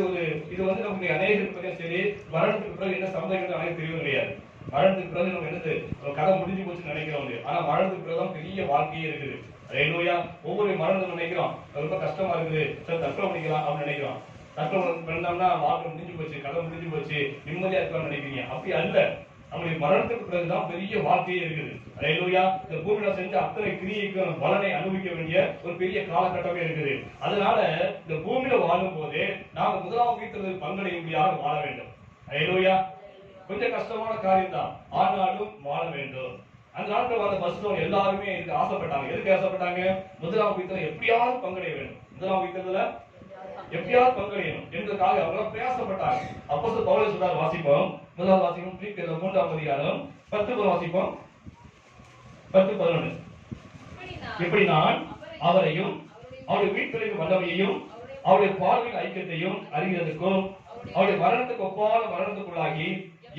வந்து நமக்கு அநேகருக்கு சரி, மரணத்துக்கு பிறகு என்ன சம்பந்தம் அனைத்து தெரியும் கிடையாது. மரணத்துக்கு பிறகு நம்ம என்னது கதை முடிஞ்சு போச்சுன்னு நினைக்கிறோம். ஆனா மரணத்துக்கு பிறகுதான் பெரிய வாழ்க்கையே இருக்குது. அல்லேலூயா. ஒவ்வொரு மரணத்தை நினைக்கிறோம் ரொம்ப கஷ்டமா இருக்குது, தற்கொலை பண்ணிக்கலாம் அப்படின்னு நினைக்கிறோம். தற்கொலை பண்ணோம்னா வாழ்க்கை முடிஞ்சு போச்சு, கதை முடிஞ்சு போச்சு, நிம்மதியா இருக்கலாம்னு நினைக்கிறீங்க. அப்படி அல்ல. நம்முடைய மரணத்துக்கு பிறகுதான் பெரிய வாழ்க்கையே இருக்குது. அல்லேலூயா. இந்த பூமியில செஞ்ச அத்தனை கிரியைக்கு பலனை அனுபவிக்க வேண்டிய ஒரு பெரிய காலகட்டமே இருக்குது. அதனால இந்த பூமியில வாழும் போதே நாம முதலாம் உயிர்த்தெழுதல் பங்கடையும்படியாக வாழ வேண்டும். அல்லேலூயா. கொஞ்சம் கஷ்டமான காரியம் தான், ஆனாலும் வாழ வேண்டும். அந்த நாட்கள் வாழ்ந்த பரிசுத்தவான்கள் எல்லாருமே இதுக்கு ஆசைப்பட்டாங்க. எதுக்கு ஆசைப்பட்டாங்க? முதலாம் உயிர்த்தெழுதல் எப்படியாவது பங்கடைய வேண்டும், முதலாம் உயிர்த்தெழுதல்ல எப்படியாவது பங்கடையணும் என்பதற்காக அவங்க பிரயாசப்பட்டாங்க. அப்போஸ்தலர் பவுல் சொல்றார், வாசிப்போம். முதலாவது வாசிப்போம் பிலிப்பியர் 3ஆம் அதிகாரம் 10 வாசிப்போம். 10-11. இப்படி நான் அவரையும் அவருடைய வீட்டுக்கு வல்லமையையும் அவருடைய பார்வையின் ஐக்கியத்தையும் அறிகிறதுக்கும் அவருடைய மரணத்துக்கு ஒப்பான மரணத்துக்குள்ளாகி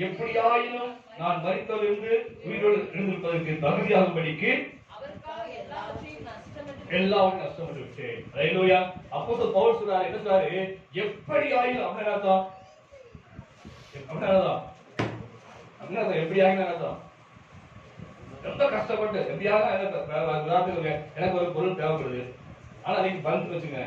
எப்படியாயினும் நான் மரித்தோரிலிருந்து உயிரோடு எழுந்திருப்பதற்கு தகுதியாகும்படிக்கு எல்லாரும் நஷ்டம் விட்டேன். அல்லேலூயா. அப்போஸ்தலர் பவுல் சொல்றாரு, என்ன சொல்றாரு? எப்படியாயினும் அப்படின்னா எப்படியாக ரொம்ப கஷ்டப்பட்டு எப்படியாக எனக்கு ஒரு பொருள் தேவைப்படுது. ஆனா நீங்க பந்து வச்சுங்க,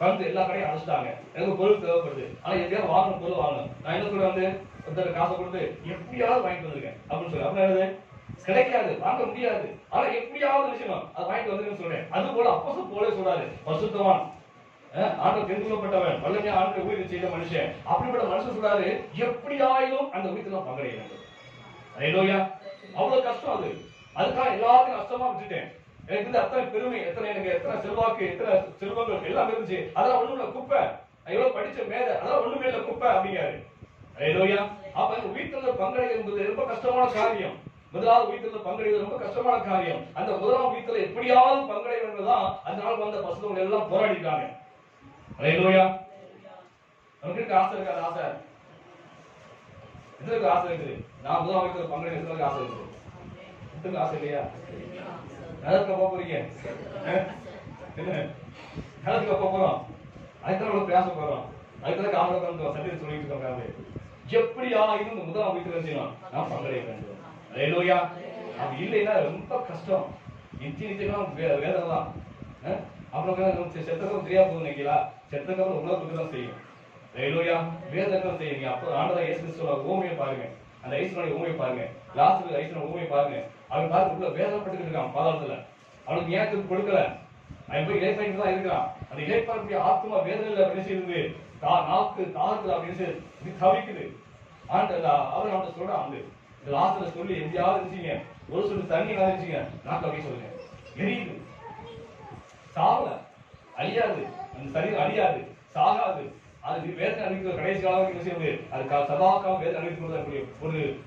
பந்து எல்லா கடையும் அழைச்சிட்டாங்க, எனக்கு பொருள் தேவைப்படுது. ஆனா எப்படியாவது வாங்கணும், பொருள் வாங்கணும். நான் என்ன சொல்றேன், வந்து ஒருத்தர் காசை கொடுத்து எப்படியாவது வாங்கிட்டு வந்துருக்கேன் அப்படின்னு சொல்லி. அப்படின்னா கிடைக்காது, வாங்க முடியாது. ஆனா எப்படியாவது விஷயம் அதை வாங்கிட்டு வந்துருன்னு சொல்றேன். அது போல அப்போஸ்தலர் பவுல் சொல்றாரு, பரிசுத்தவான் ஆண்டவர் தெரிந்து கொள்ளப்பட்டவன், வல்லமையா ஆண்டவர் ஊழியம் செய்த மனுஷன், அப்படிப்பட்ட மனுஷன் சொல்றாரு எப்படியாயிலும் அந்த ஊழியத்துல பங்கடைய வேண்டும். அல்லேலூயா. அவ்வளவு கஷ்டம் அது. அதுக்காக எல்லாத்தையும் நஷ்டமா விட்டுட்டேன். எனக்கு வந்து அத்தனை பெருமை, எனக்கு எத்தனை செல்வாக்கு, எத்தனை செல்வங்கள் எல்லாம் இருந்துச்சு, அதெல்லாம் ஒண்ணுல குப்பை. எவ்வளவு படிச்ச மேத, அதெல்லாம் ஒண்ணுமே இல்ல குப்பை அப்படிங்காரு. அல்லேலூயா. அப்ப இந்த உயிர்த்தெழுதல் பங்கடைகிறது என்பது ரொம்ப கஷ்டமான காரியம். முதலாவது உயிர்த்தெழுதல் பங்கடைகிறது ரொம்ப கஷ்டமான காரியம். அந்த முதலாம் உயிர்த்தெழுதல் எப்படியாவது பங்கடைய வேண்டும் தான் அந்த நாள் வந்த பசுத்தவங்க எல்லாம் போராடிட்டாங்க. அல்லேலூயா. நமக்கு இருக்க ஆசை இருக்காது? ஆசை எதுக்கு ஆசை இருக்குது? நான் முதல் அமைச்சர் பங்கெடுக்க எதுக்கு ஆசை இருக்குது? எதுக்கு ஆசை இல்லையா? எதற்கு போக போறீங்க? என்ன எதற்கு போக போறோம்? அதுக்கு பிரயாசம் போறோம். அதுக்கு காமராஜ் சத்தியத்தை சொல்லிட்டு இருக்காங்க. எப்படியா இது முதல் அமைச்சர் செய்யணும், நான் பங்கடைய வேண்டும். அல்லேலூயா. அப்படி இல்லைன்னா ரொம்ப கஷ்டம். நிச்சயம் வேதனை தான். அப்புறம் செத்ததும் தெரியா போகுது நினைக்கிறா, செத்ததுக்கு உணவுக்கு தான் செய்யும். அல்லேலூயா. வேதனை செய்யுங்க. அப்போ ஆண்டவராகிய இயேசு கிறிஸ்துவோட ஊமையை பாருங்க, அந்த ஐஸ்வனுடைய ஊமையை பாருங்க, லாசரு ஐஸ்வனுடைய ஊமையை பாருங்க. அவன் பாருங்க உள்ள வேதனைப்பட்டு இருக்கான் பாதாளத்துல. அவனுக்கு ஏன் கொடுக்கல, அவன் போய் இழைப்பாயிட்டு தான் இருக்கிறான். அந்த இழைப்பாக்கூடிய ஆத்மா வேதனையில என்ன செய்யுது, நாக்கு தாகத்துல அப்படின்னு தவிக்குது. அவர் அவன்கிட்ட சொல்றான், வந்து இந்த லாசரை சொல்லி எங்கேயாவது இருந்துச்சீங்க, ஒரு சொல்லி தண்ணி இருந்துச்சீங்க, நாக்கு அப்படின்னு சொல்லுங்க. எரியுது, சாவல, அழியாது, அந்த சரீரம் அழியாது, சாகாது. அது வேதனை அனுப்பிக்கிற கடைசி காலம் என்ன செய்வது, அது சதாக்காலம் வேதனை அனுப்பிக்கொள்ளக்கூடிய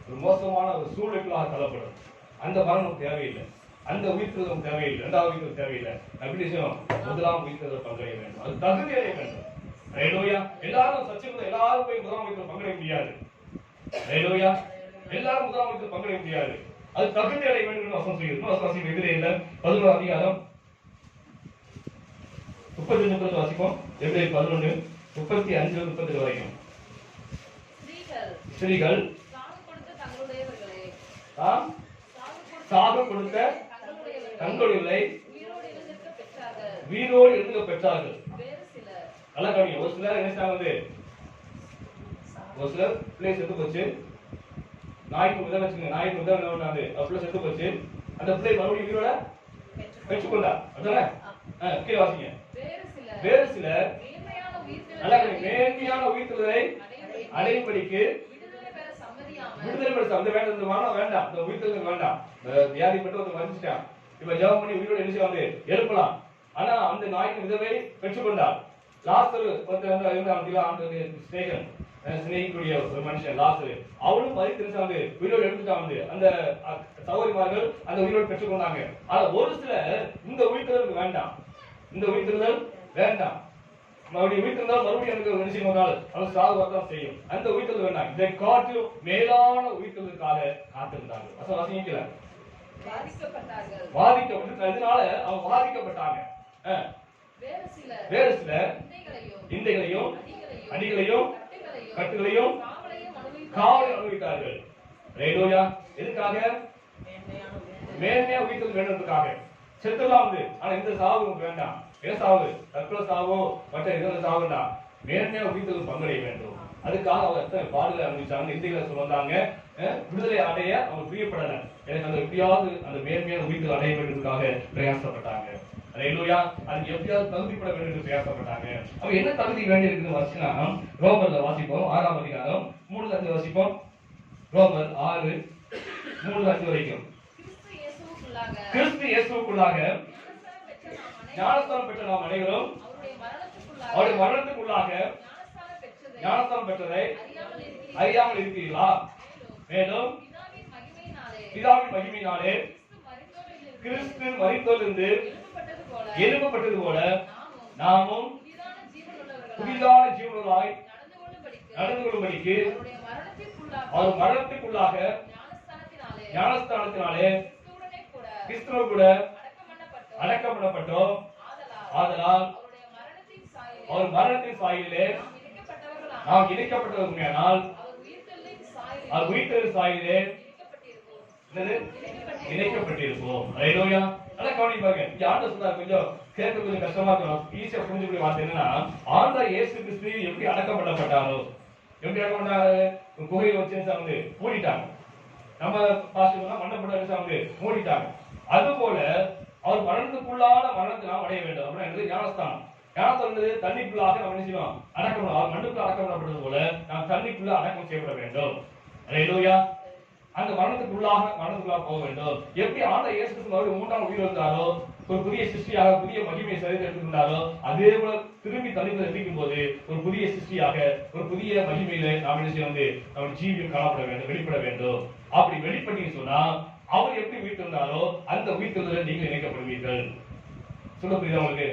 ஒரு மோசமான ஒரு சூழ்நிலைக்குள்ளாக தள்ளப்படும். அந்த மரணம் தேவையில்லை, அந்த உயிர்த்தெழுதலும் தேவையில்லை, இரண்டாவது உயிர்த்தெழுதல் தேவையில்லை. அப்படி விஷயம் முதலாம் உயிர்த்தெழுதல் பங்கடைய வேண்டும், அது தகுதி அடைய வேண்டும். அல்லேலூயா. எல்லாரும் சச்சிவத்தில் எல்லாரும் போய் முதலாம் உயிர்த்தெழுதல் பங்கடைய முடியாது. அல்லேலூயா. எல்லாரும் முதலாம் உயிர்த்தெழுதல் பங்கடைய முடியாது, அது தகுதி அடைய வேண்டும். வசனம் சொல்கிறது எபிரேயர் 11 அதிகாரம் 35 வாசிப்போம். எபிரேயர் 11 35 37 வரைக்கும். ஸ்திரீகள் சாபம் கொடுத்த தங்களுடைய வீரோடு எழுத பெற்றார்கள். நல்லா கவனிங்க. ஒரு சிலர் என்ன செய்வாங்க, ஒரு சிலர் பிள்ளை செத்து போச்சு, நாய்க்கு முதல் வச்சுங்க, நாய்க்கு முதல் பிள்ளை செத்து போச்சு, அந்த பிள்ளை மறுபடியும் உயிரோட பெற்றுக்கொண்டா. அதுதானே? கீழே வாசிங்க. வேறு சிலர் நல்ல மேன்மையான உயிர்த்தெழுதலை அடையும்படிக்கு விடுதலை பெற அந்த வேண்டாம், இந்த உயிர்த்தெழுதல் வேண்டாம். வியாதிப்பட்டு ஒரு மறிச்சிட்டான், இப்ப ஜெபம் பண்ணி உயிரோடு என்ன செய்வாங்க, எழுப்பலாம். ஆனா அந்த நாய்க்கு விதவை பெற்றுக்கொண்டார். லாசரு சிநேகிக்கூடிய ஒரு மனுஷன் லாசரு, அவளும் மறித்து உயிரோடு எடுத்துட்டாங்க. அந்த சகோதரிமார்கள் அந்த உயிரோடு பெற்றுக்கொண்டாங்க. ஆனா ஒரு சிலர் இந்த உயிர்த்தெழுதல் வேண்டாம், இந்த உயிர்த்தெழுதல் வேண்டாம், மறுபடியும் உயிர்த்தெழுந்தால் மறுபடியும் எனக்கு ஒரு நிச்சயம் வந்தால் அவர் சாகுவாதான் செய்யும். அந்த உயிர்த்தெழுதல் வேண்டாம், இதை காட்டிலும் மேலான உயிர்த்தெழுதலுக்காக காத்திருந்தார்கள். வாசிக்கல, பாதிக்கப்பட்டு அதனால அவங்க பாதிக்கப்பட்டாங்க. வேறு சிலர் இந்தைகளையும் அடிகளையும் கட்டுகளையும் காவலை அனுபவித்தார்கள். அல்லேலூயா. எதுக்காக? மேன்மையா உயிர்த்தெழுதல் வேண்டும்ன்றதுக்காக. செத்துலாம் ஆனா இந்த சாவு வேண்டாம். ஏன் சாவு? தற்கொலை சாவோ மற்ற இதர சாவுண்டா, மேன்மையா உயிர்த்தெழுதல் பங்கடைய வேண்டும். அதுக்காக அவங்க எத்தனை பாடுகளை அனுபவிச்சாங்க. இந்திகளை சொல்றாங்க, விடுதலை அடைய அவங்க பிரியப்படல, எனக்கு அந்த எப்படியாவது அந்த மேன்மையான உயிர்த்தெழுதல் அடைய வேண்டும்ன்றதுக்காக பிரயாசப்பட்டாங்க. அல்லேலூயா. அதுக்கு எப்படியாவது தகுதிப்பட வேண்டும் என்று பிரயாசப்பட்டாங்க. அவங்க என்ன தகுதி வேண்டி இருக்குன்னு வச்சுன்னா, ரோமர்ல வாசிப்போம் 6ஆம் அதிகாரம் 3-5 வாசிப்போம். ரோமர் 6:3-5 வரைக்கும். கிறிஸ்து இயேசுவுக்குள்ளாக ஞானஸ்தானம் பெற்ற நாம் அனைவரும் அவருடைய மரணத்துக்குள்ளாக ஞானஸ்தானம் பெற்றதை அறியாமல் இருக்கிறீர்களா? மேலும் பிதாவின் மகிமையினாலே கிறிஸ்து மரித்தோரிலிருந்து எழுப்பப்பட்டது போல நாமும் புதிதான ஜீவனுள்ளவர்களாய் நடந்து கொள்ளும்படிக்கு அவர் மரணத்துக்குள்ளாக ஞானஸ்தானத்தினாலே கிறிஸ்துவோடு கூட அடக்கம் பண்ணப்பட்டோம். ஆதலால் அவர் மரணத்தின் சாயலிலே நாம் இணைக்கப்பட்டவர்களானால் அவர் உயிர்த்தெழுதலின் சாயலிலே இணைக்கப்பட்டிருப்போம். அல்லேலூயா. நல்லா கவனிப்பாங்க. இங்க ஆண்டவர் சொல்றாரு, கொஞ்சம் கேட்க கொஞ்சம் கஷ்டமா இருக்கும், ஈஸியா புரிஞ்சுக்கூடிய வார்த்தை என்னன்னா, ஆண்டவர் இயேசு கிறிஸ்து எப்படி அடக்கம் பண்ணப்பட்டாரோ, எப்படி அடக்கம் பண்ணாரு, குகையை வச்சு மூடிட்டாங்க. நம்ம பாஸ்டர் மண்டபத்தை மூடிட்டாங்க. அது போல அவர் மரணத்துக்குள்ளான மரணத்தை நாம் அடைய வேண்டும். அப்படின்னா ஞானஸ்தானம். ஞானஸ்தானம் தண்ணிக்குள்ளாக நம்ம என்ன செய்யணும், அடக்கம். அவர் மண்ணுக்குள்ள அடக்கம் பண்ணப்பட்டது போல நாம் தண்ணிக்குள்ள அடக்கம் செய்யப்பட வேண்டும். அல்லேலூயா. அந்த மரணத்துக்குள்ளாக போக வேண்டும். எப்படி ஆண்டவர் இயேசு கிறிஸ்து மறுபடியும் 3ஆம் உயிர் வந்தாரோ, ஒரு புதிய சிருஷ்டியாக புதிய மகிமையை சரீரத்தை எடுத்துக்கொண்டாரோ, அதே போல திரும்பி தனிப்பதை எதிர்க்கும் போது ஒரு புதிய சிருஷ்டியாக ஒரு புதிய மகிமையில நாம் என்ன செய்ய நம்ம ஜீவியம் காணப்பட வேண்டும், வெளிப்பட வேண்டும். அப்படி வெளிப்பட்டீங்கன்னு சொன்னா அவர் எப்படி உயிர்த்தெழுந்தாரோ அந்த உயிர்த்தெழுதலில் நீங்கள் இணைக்கப்படுவீர்கள். சொல்ல புரியுதா உங்களுக்கு?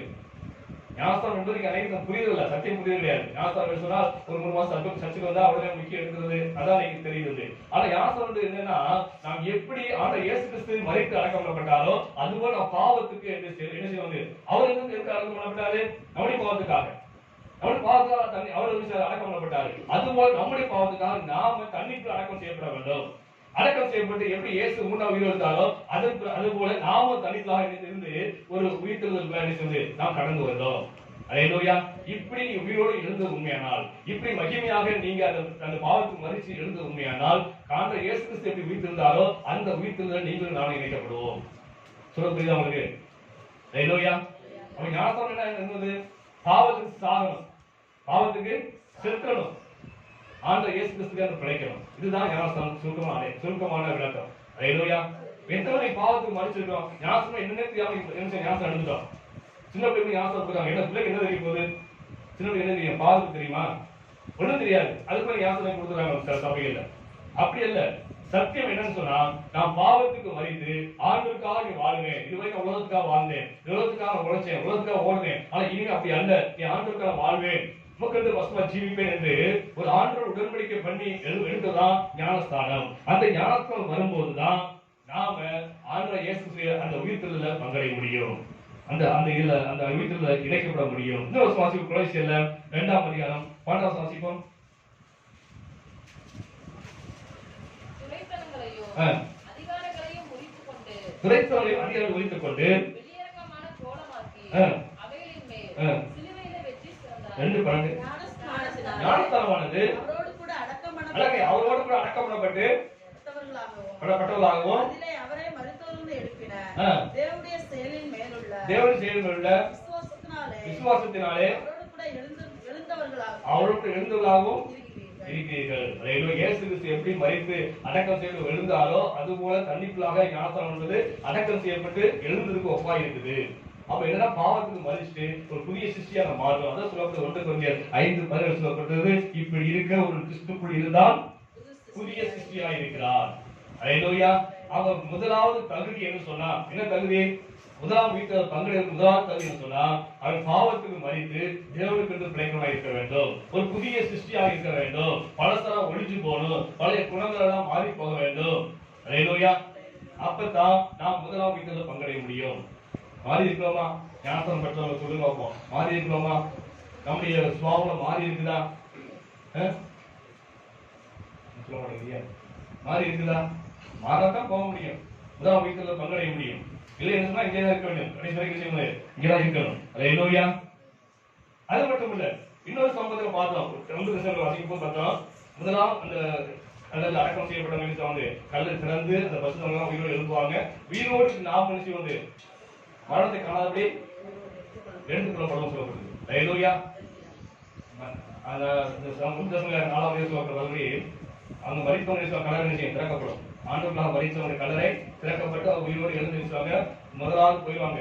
ஞானஸ்தானம் என்பது அனைவருக்கும் புரியுது இல்ல, சத்தியம் புரியுது கிடையாது. ஞானஸ்தானம் சொன்னா ஒரு 3 மாசம் சர்ச்சுக்கு வந்தா உடனே முக்கியம் எடுக்கிறது, அதான் எனக்கு தெரியுது. ஆனா ஞானஸ்தானம் என்னன்னா, நாம் எப்படி ஆண்டவர் இயேசு கிறிஸ்து மரித்து அடக்கம் பண்ணப்பட்டாரோ அதுபோல நாம் பாவத்துக்கு என்ன செய்வது, அவர் எதுக்கு அடக்கம் பண்ணப்பட்டாரு? நம்முடைய பாவத்துக்காக. நம்முடைய பாவத்துக்காக அவர் அடக்கம் பண்ணப்பட்டாரு. அதுபோல் நம்முடைய பாவத்துக்காக நாம தண்ணிக்குள் அடக்கம் செய்யப்பட வேண்டும். அடக்கம் செய்யப்பட்டு எப்படி இயேசு 3ஆம் உயிர் எடுத்தாரோ அதுபோல நாம தனித்தலாக இருந்து ஒரு உயிர்த்தெழுதல் நாம் கடந்து வந்தோம். அல்லேலூயா. இப்படி நீ உயிரோடு எழுந்தது உண்மையானால், இப்படி மகிமையாக நீங்க அந்த பாவத்துக்கு மறிச்சு எழுந்தது உண்மையானால், காண்ற இயேசு கிறிஸ்து எப்படி உயிர்த்தெழுந்தாரோ அந்த உயிர்த்தெழுதல் நீங்களும் நானும் இணைக்கப்படுவோம். சொல்ல புரியுதா உங்களுக்கு? அல்லேலூயா. அப்ப ஞானஸ்தானம் என்ன இருந்தது? பாவத்துக்கு சாகணும், பாவத்துக்கு செலுத்தணும், ஆண்டவர் இயேசு கிறிஸ்துக்கு பிழைக்கணும். இதுதான் ஞானஸ்தானம் சுருக்கமான விளக்கம். அல்லேலூயா. எத்தனை பாவத்துக்கு மறிச்சிருக்கோம், ஞானஸ்தானம் என்னன்னே தெரியாம ஞானஸ்தானம் எடுத்துட்டோம். சின்ன பிள்ளைங்க ஞானஸ்தானம் போறாங்க, என்ன பிள்ளைக்கு என்ன தெரிய போகுது? சின்ன பிள்ளைக்கு என்ன தெரியும்? பாவத்துக்கு தெரியுமா? ஒண்ணும் தெரியாது. அதுக்கு ஞானஸ்தானம் கொடுத்துறாங்க சில சபைகள்ல. அப்படி இல்ல. சத்தியம் என்னன்னு சொன்னா, நான் பாவத்துக்கு மறித்து ஆண்டவருக்காக நீ வாழுவேன், இதுவரைக்கும் உலகத்துக்காக வாழ்ந்தேன், உலகத்துக்காக உழைச்சேன், உலகத்துக்காக ஓடுனேன், ஆனா இனிமே அப்படி அல்ல, நீ ஆண்டவருக்காக வாழ்வேன், உமக்கு வசமா ஜீவிப்பேன் என்று ஒரு ஆண்டவர் உடன்படிக்கை பண்ணி எடுத்ததான் ஞானஸ்தானம். அந்த ஞானஸ்தானம் வரும்போதுதான் நாம ஆண்டவர் இயேசு அந்த உயிர்த்தெழுதல பங்கடைய முடியும், அந்த உயிர்த்தெழுதல இணைக்கப்பட முடியும். இன்னொரு வாசிப்பு கொலோசியர்ல 2ஆம் அதிகாரம் 12ஆம் வாசிப்போம். அதிகாரங்களையும் முறித்துக் கொண்டு வெளியரங்கமான கோலமாக்கி அவைகளின் மேல் சிலுவையிலே வெற்றி சிறந்தார். ஞானஸ்தானமானது அவரோடு கூட அடக்கம் பண்ணப்பட்டு பட்டவர்களாகவும் அவரை மரித்தோரிலிருந்து எழுப்பினார். தேவனுடைய செயலின் மேலுள்ள விசுவாசத்தினாலே அவரோடு கூட எழுந்தவர்களாகவும் இருக்கிறீர்கள். இயேசு கிறிஸ்து எப்படி மரித்து அடக்கம் செய்து எழுந்தாரோ அதுபோல தன்னிக்குள்ளாக ஞானஸ்தானம் என்பது அடக்கம் செய்யப்பட்டு எழுந்ததுக்கு ஒப்பா இருக்குது. அப்ப என்னன்னா, பாவத்துக்கு மறிச்சுட்டு ஒரு புதிய சிருஷ்டியா நம்ம மாறும். அதான் சொல்லப்பட்ட 1 கொரிந்தியர் 5:10 சொல்லப்பட்டது, இப்படி இருக்க ஒரு கிறிஸ்துக்குள் இருந்தால் புதிய சிருஷ்டியா இருக்கிறார். அல்லேலூயா. அவர் முதலாவது தகுதி என்ன சொன்னா, என்ன தகுதி? முதலாம் வீட்டில் பங்கெடுக்க முதலாவது தகுதி என்ன சொன்னா, அவன் பாவத்துக்கு மறித்து தேவனுக்கு என்று பிழைக்கமாக இருக்க வேண்டும், ஒரு புதிய சிருஷ்டியாக இருக்க வேண்டும், பழசெல்லாம் ஒழிஞ்சு போகணும், பழைய குணங்கள் எல்லாம் மாறி போக வேண்டும். அல்லேலூயா. அப்பதான் நாம் முதலாம் வீட்டில் பங்கடைய முடியும். மாறி இருக்கிறோமா? ஞானஸ்தானம் பெற்றவங்க சொல்லுங்க பார்ப்போம். மாறி இருக்கிறோமா? நம்முடைய சுவாவம் மாறி இருக்குதா? சொல்ல மாட்டேங்க. மாறி இருக்குதா? மாறத்தான் போக முடியும், முதலாம் வீட்டில் பங்கடைய முடியும். இல்லை என்ன இங்கே இருக்க வேண்டும், கடைசி வரைக்கும் செய்யணும், இங்கதான் இருக்கணும். அல்லேலூயா. அது மட்டும் இல்ல, இன்னொரு சம்பவத்துல பார்த்தோம், 2 வாசிக்கும் பார்த்தோம். முதலாம் அந்த கல்லல் அடக்கம் செய்யப்பட்ட வந்து கல்லு திறந்து அந்த பசுத்தவங்க உயிரோடு எழுப்புவாங்க. உயிரோடு நாம் மனுஷி வந்து மரணத்தை காணாதபடி எடுத்துக் கொள்ளப்படும் சொல்லப்படுது. அல்லேலூயா. அந்த 4ஆவது சொல்லப்படுறது, அந்த மரித்தவங்க கல்லறை நிச்சயம் திறக்கப்படும். ஆண்டுகளாக மரித்தவங்க கல்லறை திறக்கப்பட்டு அவர் உயிரோடு எழுந்து நினைச்சாங்க. முதலாவது போயிடுவாங்க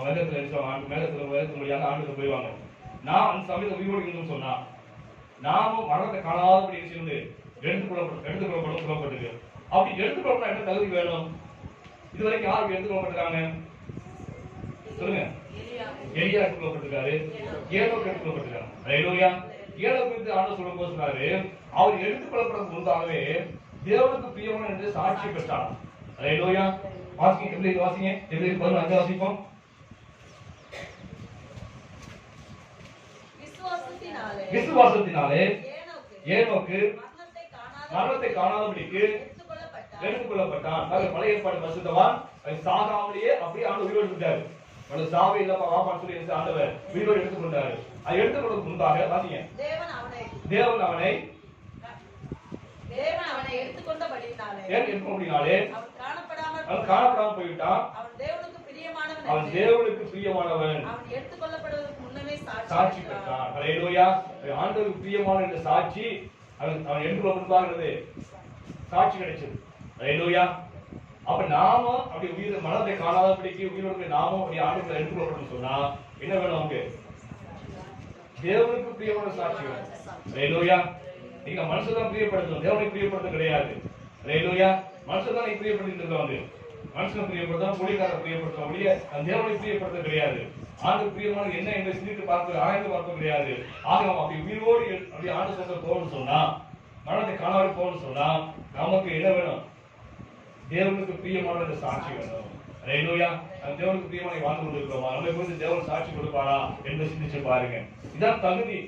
மேலத்துல நினைச்சாங்க, மேலத்துல முடியாத ஆண்டுக்கு போயிடுவாங்க. நான் அந்த சமயத்தை உயிரோடு இருந்துன்னு சொன்னா நாமும் மரணத்தை காணாதபடி இருந்து எடுத்துக்கொள்ளப்படும் சொல்லப்பட்டிருக்கு. அப்படி எடுத்துக்கொள்ளப்பட என்ன தகுதி வேணும்? இதுவரைக்கும் யாருக்கு எடுத்துக்கொள்ளப்பட்டிருக்காங்க சொல்லுங்க? எலியா எடுத்துக்கொள்ளப்பட்டிருக்காரு, ஏனோக்கு எடுத்துக்கொள்ளப்பட்டிருக்காரு. அல்லேலூயா. ஏனோக்கு ஆண்டவர் சொல்லும் போது சொன்னாரு, அவர் எடுத்துக்கொள்ளப்படுறதுக்கு முன்பாகவே தேவனுக்கு பிரியமான என்று சாட்சி பெற்றார். அல்லேலூயா. வாசிங்க, எப்படி வாசிங்க, எப்படி 15 வாசிப்போம். விசுவாசத்தினாலே ஏனோக்கு மரணத்தை காணாதபடிக்கு எடுத்துக்கொள்ளப்பட்டான். பழைய ஏற்பாடு பரிசுத்தவான் சாகாமலேயே அப்படியே ஆண்டு உயிரோடு விட்டாரு. சாவை இல்லாம வாப்பான்னு சொல்லி ஆண்டவர் உயிரோடு எடுத்துக்கொண்டாரு. அது எடுத்துக்கொள்வதற்கு முன்பாக வாசிங்க, தேவன் அவனை எடுத்துக்கொண்டபடினாலே அவன் காணப்படாமல் போய்விட்டான். அவன் தேவனுக்கு பிரியமானவன், சாட்சி பெற்றான். அல்லேலூயா. ஆண்டவருக்கு பிரியமான இந்த சாட்சி அவன் எடுத்துக்கொள்ளப்படுவாங்கிறது சாட்சி கிடைச்சது. அல்லேலூயா. அப்ப நாம அப்படி உயிர் மனதை காணாதபடிக்கு உயிரோடு நாமும் அப்படி ஆண்டுகளை எடுத்துக்கொள்ளப்படும் சொன்னா என்ன வேணும்? அவங்க தேவனுக்கு பிரியமான சாட்சி வேணும். அல்லேலூயா. நீங்க மனுஷன் தான் பிரியப்படுத்தணும், தேவனை பிரியப்படுத்த கிடையாது. அல்லேலூயா. மனுஷன் தான் நீங்க பிரியப்படுத்திட்டு இருக்காங்க. மனுஷனை பிரியப்படுத்தா கூலிக்கார பிரியப்படுத்தா ஒழிய தேவனை பிரியப்படுத்த கிடையாது. ஆண்டு பிரியமான என்ன என்று சிந்தித்து பார்த்து ஆராய்ந்து பார்க்க கிடையாது. ஆக அப்படி உயிரோடு அப்படி ஆண்டு சொல்ற போகணும்னு சொன்னா, மனத்தை காணாது போகணும்னு சொன்னா நமக்கு என்ன வேணும்? தேவனுக்கு பிரியமான சாட்சி வேணும். ஹல்லேலூயா. தேவனுக்கு பிரியமான வாழ்ந்து கொண்டிருக்கிறோமா, நம்மை குறித்து தேவன் சாட்சி கொடுப்பாரா என்று சிந்திச்சு பாருங்க. இதான் தகுதி.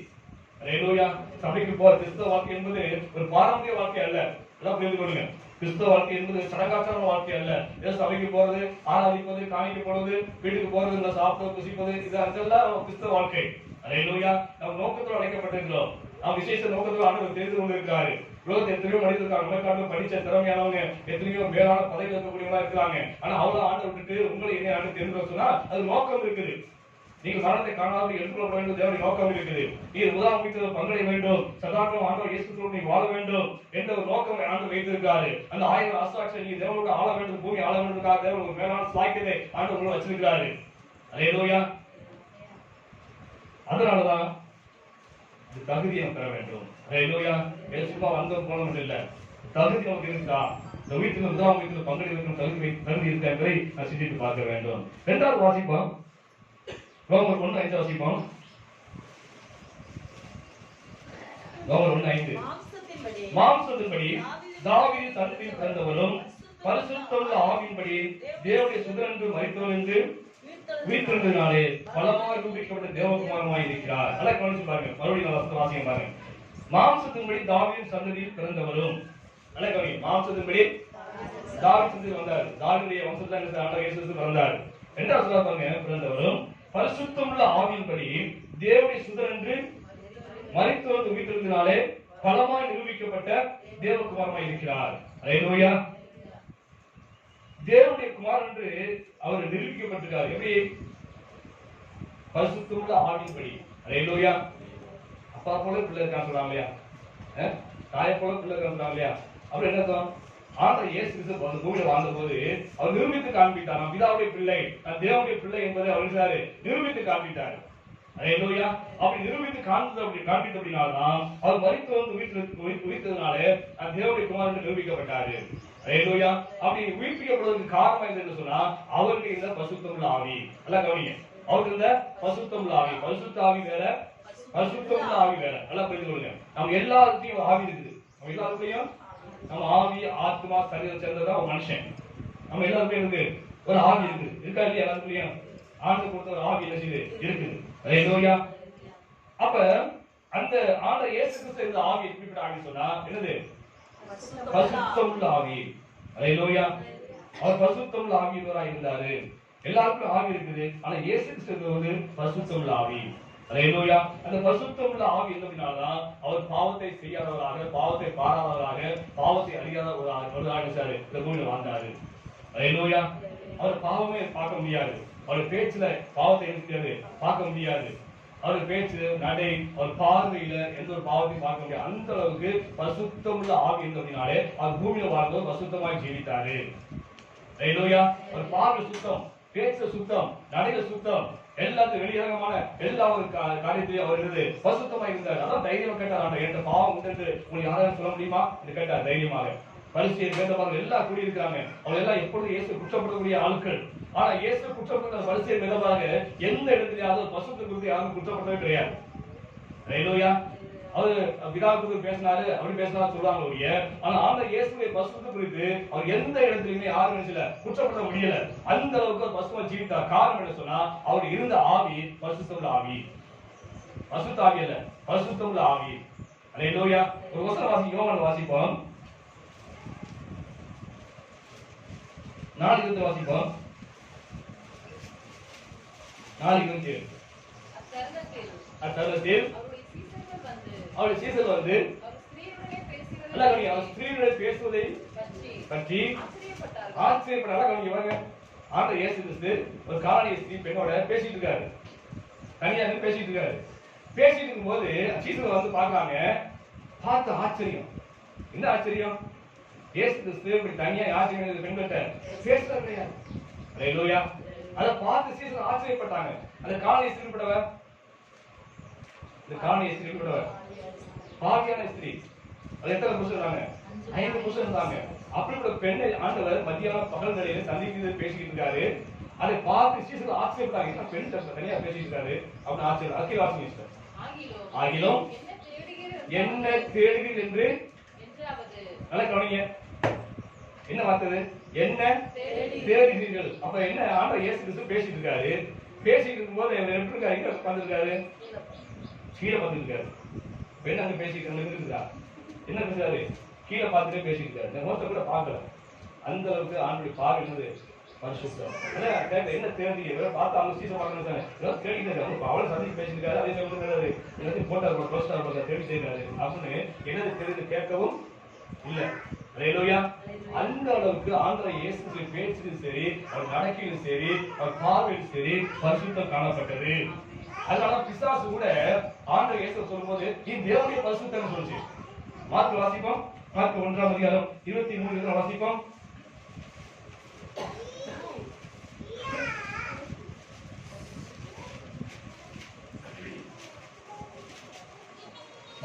ஹல்லேலூயா. சபைக்கு போற கிறிஸ்தவ வாழ்க்கை என்பது ஒரு பாரம்பரிய வாழ்க்கை அல்ல. அதான் புரிந்து கொள்ளுங்க. கிறிஸ்தவ வாழ்க்கை என்பது சடங்காச்சார வாழ்க்கை அல்ல. சபைக்கு போறது, ஆராதிப்பது, காணிக்க போறது, வீட்டுக்கு போறது, இல்ல சாப்பிட்டு புசிப்பது, இதெல்லாம் கிறிஸ்தவ வாழ்க்கை. ஹல்லேலூயா. நம்ம நோக்கத்தோடு அழைக்கப்பட்டிருக்கிறோம். நாம் விசேஷ நோக்கத்தோடு ஆண்டவர் தெரிந்து கொண்டிருக்கிறாரு. உலகத்தை எத்தனையோ மனிதர்கள் உலகாண்டு படிச்ச திறமையானவங்க, எத்தனையோ மேலான பதவி இருக்கக்கூடியவங்களா இருக்கிறாங்க. ஆனா அவ்வளவு ஆண்டு விட்டுட்டு உங்களை என்ன ஆண்டு தெரிந்து சொன்னா அது நோக்கம் இருக்குது. நீங்க மரணத்தை காணாமல் எடுத்துக்கொள்ள வேண்டும் தேவனுடைய நோக்கம் இருக்குது. நீங்க உதாரணத்துக்கு பங்கடைய வேண்டும், சதாரணம் ஆண்டவர் இயேசுவோடு நீங்க வாழ வேண்டும் என்ற ஒரு நோக்கம் ஆண்டு வைத்திருக்காரு. அந்த 1000 அஸ்திராட்சை நீங்க தேவனோடு ஆள வேண்டும், பூமி ஆள வேண்டும்க்காக தேவன் ஒரு மேலான சாய்க்கதை ஆண்டவர் உங்களை வச்சிருக்கிறாரு. ஹல்லேலூயா. அதனாலதான் தகுதியை பெற வேண்டும். ஹல்லேலூயா. சும்மா வந்த போனோம் இல்ல, தகுதி நமக்கு இருக்கா? இந்த வீட்டுல உதாரணத்துக்கு பங்கடைய வைக்கும் தகுதி இருக்கா என்பதை நான் சிந்தித்து பார்க்க வேண்டும். இரண்டாவது வாசிப்போம், ரோமர் 1:5 வாசிப்போம். ரோமர் 1:5. மாம்சத்தின்படி தாவீது சந்ததியில் பிறந்தவரும் பரிசுத்தமுள்ள ஆவியின்படி தேவனுடைய சுதந்திரன்று மரித்தவர் என்று உயிர்த்தெழுந்ததினாலே பலமாக ரூபிக்கப்பட்ட தேவகுமாரமாய் இருக்கிறார். நல்லா கவனிச்சு பாருங்க. மறுபடியும் நான் வாசியம் பாருங்க. மாம்சத்தின்படி தாவீது சந்ததியில் பிறந்தவரும், நல்லா கவனிங்க. மாம்சத்தின்படி தாவீது சந்ததியில் வந்தார். தாவீதுடைய வம்சத்துல ஆண்டவர் இயேசு பிறந்தார். இரண்டாவது சொல்ல பாருங்க, பிறந்தவரும் பரிசுத்தமுள்ள ஆவியின்படி தேவனுடைய சுதந்திரன்று மரித்தவர் உயிர்த்தெழுந்ததினாலே பலமாய் நிரூபிக்கப்பட்ட தேவகுமாரமாய் இருக்கிறார். ஹல்லேலூயா. தேவனுடைய குமாரன் என்று அவர் நிரூபிக்கப்பட்டிருக்கார். எப்படி? பரிசுத்தமுள்ள ஆவியின்படி. ஹல்லேலூயா. அப்பா போல பிள்ளை இருக்கான்னு சொல்றாங்க இல்லையா, தாயை போல பிள்ளை இருக்கான்னு சொல்றாங்க இல்லையா. அப்படி என்ன அர்த்தம்? ஆண்டவர் இயேசு கிறிஸ்து பூமியில வாழ்ந்த போது அவர் நிரூபித்து காண்பித்தார். நான் பிதாவுடைய பிள்ளை, நான் தேவனுடைய பிள்ளை என்பதை அவர் நிரூபித்து காண்பித்தார். ஹல்லேலூயா. அப்படி நிரூபித்து காண்பித்த அப்படினால்தான் அவர் மரித்தவர் உயிர்த்ததினால தேவனுடைய குமாரன் நிரூபிக்கப்பட்டாரு. ஹல்லேலூயா. அப்படி உயிர்ப்பிக்கப்படுவதற்கு காரணம் என்ன சொன்னா அவருக்கு இந்த பரிசுத்தமுள்ள ஆவி. நல்லா கவனிங்க. அவருக்கு இந்த பரிசுத்தமுள்ள ஆவி. பரிசுத்த ஆவி வேற, பரிசுத்தமுள்ள ஆவி வேற. நல்லா புரிந்து கொள்ளுங்க. நம்ம எல்லாருக்கும் ஆவி இருக்குது. நம்ம எல்லாருக்கும் நம்ம ஆவி, ஆத்மா, சரீரம் சேர்ந்ததான் ஒரு மனுஷன். நம்ம எல்லாருக்கும் இருக்கு ஒரு ஆவி இருக்கு. இருக்கா இல்லையா? எல்லாருக்கும் ஆண்டு கொடுத்த ஒரு ஆவி என்ன செய்யுது? இருக்குது. ஹல்லேலூயா. அப்ப அந்த ஆண்டவர் இயேசு கிறிஸ்து இந்த ஆவி எப்படிப்பட்ட ஆவி சொன்னா என்னது? பரிசுத்தமுள்ள ஆவி. ஹல்லேலூயா. அவர் பரிசுத்தமுள்ள ஆவியுள்ளவராய் இருந்தாரு. எல்லாருக்கும் ஆவி இருக்குது. ஆனா இயேசு கிறிஸ்து வந்து பரிசுத்தமுள்ள ஆவி. ஹல்லேலூயா. அந்த பரிசுத்தமுள்ள ஆவி இருந்ததினால்தான் அவர் பாவத்தை செய்யாதவராக, பாவத்தை பாராதவராக, பாவத்தை அறியாதவராக இந்த பூமியில வாழ்ந்தாரு. ஹல்லேலூயா. அவர் பாவமே பார்க்க முடியாது. அவர் பேச்சுல பாவத்தை முடியாது, பார்க்க முடியாது. அவர் பேச்சு, நடை, அவர் பார்வையில எந்த ஒரு பாவத்தையும் பார்க்க முடியாது. அந்த அளவுக்கு பரிசுத்தமுள்ள ஆவி இருந்ததினாலே அவர் பூமியில வாழ்ந்தவர் பரிசுத்தமாய் ஜீவித்தாரு. ஹல்லேலூயா. அவர் பார்வை சுத்தம், பேச்சு சுத்தம், நடையில சுத்தம், எல்லாத்துக்கும் வெளியரங்கமான எல்லா ஒரு காரியத்திலையும் அவர் இருந்து பரிசுத்தமாக இருந்தார். அதான் தைரியமா கேட்டார், என்ற பாவம் உண்டு என்று உங்களுக்கு யாராவது சொல்ல முடியுமா என்று கேட்டார் தைரியமாக. பரிசுத்தர் வேதமாக எல்லாம் கூடியிருக்கிறாங்க. அவங்க எல்லாம் எப்பொழுது இயேசு குற்றப்படக்கூடிய ஆட்கள். ஆனா இயேசு குற்றப்பட்ட பரிசுத்தர் வேதமாக எந்த இடத்துலயாவது பரிசுத்தர் குறித்து யாரும் குற்றப்பட்டதே கிடையாது. ஹல்லேலூயா. அவர் பிதாவை குறித்து பேசினாரு, அப்படி பேசினாரு சொல்லுவாங்க ஒழிய, ஆனா ஆண்டவர் இயேசுவை பரிசுத்தத்தை குறித்து அவர் எந்த இடத்துலயுமே யாரும் நினைச்சல குற்றப்பட முடியல. அந்த அளவுக்கு பரிசுத்தமா ஜீவித்தார். காரணம் என்ன சொன்னா அவர் இருந்த ஆவி பரிசுத்தமுள்ள ஆவி. பரிசுத்த ஆவி அல்ல, பரிசுத்தமுள்ள ஆவி. ஹல்லேலூயா. ஒரு வசனம் வாசிப்போம். யோவான் வாசிப்போம். 4:20 வாசிப்போம். 4:27. அத்தருணத்தில் அவருடைய சீசர் வந்து அவர் ஸ்திரீயுடைய பேசுவதை பற்றி ஆச்சரியப்பட்டாங்க. ஆண்டவர் இயேசு கிறிஸ்து ஒரு கானானிய ஸ்திரீ பெண்ணோட பேசிட்டு இருக்காரு. தனியா பேசிட்டு இருக்காரு. பேசிட்டு இருக்கும்போது சீசர் வந்து பாக்குறாங்க. பார்த்த ஆச்சரியம். என்ன ஆச்சரியம்? இயேசு கிறிஸ்து இப்படி தனியா ஆச்சரியம் பெண்கிட்ட பேசுறது கிடையாது. ஹல்லேலூயா. அதை பார்த்து சீசர் ஆச்சரியப்பட்டாங்க. அந்த கானானிய ஸ்திரீப்பட்டவர், இந்த கானானிய ஸ்திரீப்பட்டவர் பாவியான ஸ்திரீ. அது எத்தனை புருஷன் இருந்தாங்க? 5 புருஷன் இருந்தாங்க. அப்படிப்பட்ட பெண்ணை ஆண்டவர் மத்தியானம் பகல் நிலையில சந்தித்து பேசிக்கிட்டு இருக்காரு. அதை பார்த்து சீசர்கள் ஆச்சரியப்பட்டாங்க. பெண் தனியா பேசிட்டு இருக்காரு அப்படின்னு ஆச்சரியம். அதுக்கு வாசிங்க சிஸ்டர். ஆகிலும் என்ன தேடுகிறீர்கள் என்று நல்லா கவனிங்க. என்ன வார்த்தை? என்ன தேடுகிறீர்கள். அப்ப என்ன ஆண்டவர் இயேசு கிறிஸ்து பேசிட்டு இருக்காரு. பேசிட்டு இருக்கும்போது எப்படி இருக்காரு? எங்க உட்கார்ந்திருக்காரு? கீழே பார்த்துருக்காரு. பெண் அங்க பேசிட்டு இருக்கா. என்ன பேசுறாரு? கீழே பார்த்துட்டே பேசிட்டு இருக்காரு. இந்த முகத்தை கூட பார்க்கல. அந்த அளவுக்கு ஆண்டுடைய பார்வை என்னது? பரிசுத்தம். என்ன தேடுறீங்க? பார்த்து அவங்க சீசன் பார்க்கணும். தேடிட்டு அவளை சந்திச்சு பேசிருக்காரு. அதே சொல்றாரு எல்லாத்தையும் போட்டாரு ப்ரோஸ்டார் தேடி செய்யறாரு அப்படின்னு என்னது தெரிந்து கேட்கவும் இல்ல. அல்லேலூயா. அந்த அளவுக்கு ஆண்டவர் இயேசு பேச்சிலும் சரி, அவர் நடக்கையிலும் சரி, அவர் பார்வையிலும் சரி பரிசுத்தம் காணப்பட்டது. அதனால பிசாசு கூட ஆண்டவர் இயேசு சொல்லும்போது நீ தேவனுடைய பரிசுத்தம் சொல்லுச்சு. மார்க் வாசிப்போம். மார்க் 1ஆம் அதிகாரம் 23 வாசிப்போம்.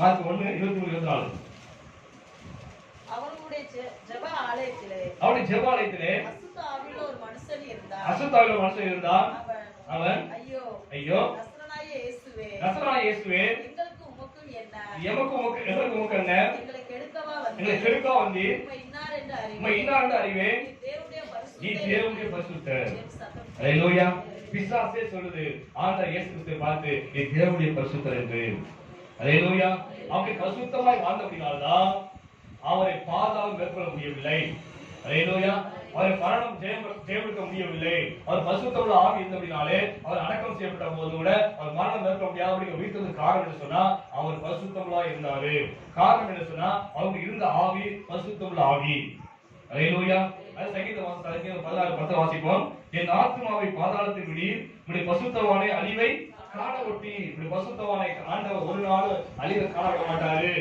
மார்க் 1:23-24. அவருடைய ஜெப ஆலயத்திலே அசுத்த ஆவியுள்ள ஒரு மனுஷன் இருந்தான். அவன் ஐயோ நசரேயனாகிய இயேசுவே எங்களுக்கு உமக்கும் என்ன எங்களை கெடுக்கவா வந்தீர் உம்மை இன்னார் என்று அறிவேன் நீ தேவனுடைய பரிசுத்தர். அல்லேலூயா. பிசாசே சொல்லுது ஆண்டவர் இயேசு கிறிஸ்துவை பார்த்து நீ தேவனுடைய பரிசுத்தர் என்று. அல்லேலூயா. அப்படி பரிசுத்தமாய் வாழ்ந்தபடினால்தான் அவரை பாதாளம் மேற்கொள்ள முடியவில்லை. அல்லேலூயா. அவரை மரணம் ஜெயமெடுக்க முடியவில்லை. அவர் பரிசுத்தமுள்ள ஆவி இருந்தபடினாலே அவர் அடக்கம் செய்யப்பட்ட போது கூட அவர் மரணம் மேற்கொள்ள முடியாதபடி உயிர்த்தது காரணம் என்று சொன்னா அவர் பரிசுத்தமுள்ளா இருந்தாரு. காரணம் என்ன சொன்னா அவங்க இருந்த ஆவி பரிசுத்தமுள்ள ஆவி. அல்லேலூயா. அது சங்கீதம் 16:10 வாசிப்போம். என் ஆத்துமாவை பாதாளத்தில் விடி, உம்முடைய பரிசுத்தவானை அழிவை காண ஒட்டி. இப்படி பரிசுத்தவானை ஆண்டவர் ஒரு நாள் அழிவை காண விட மாட்டாரு.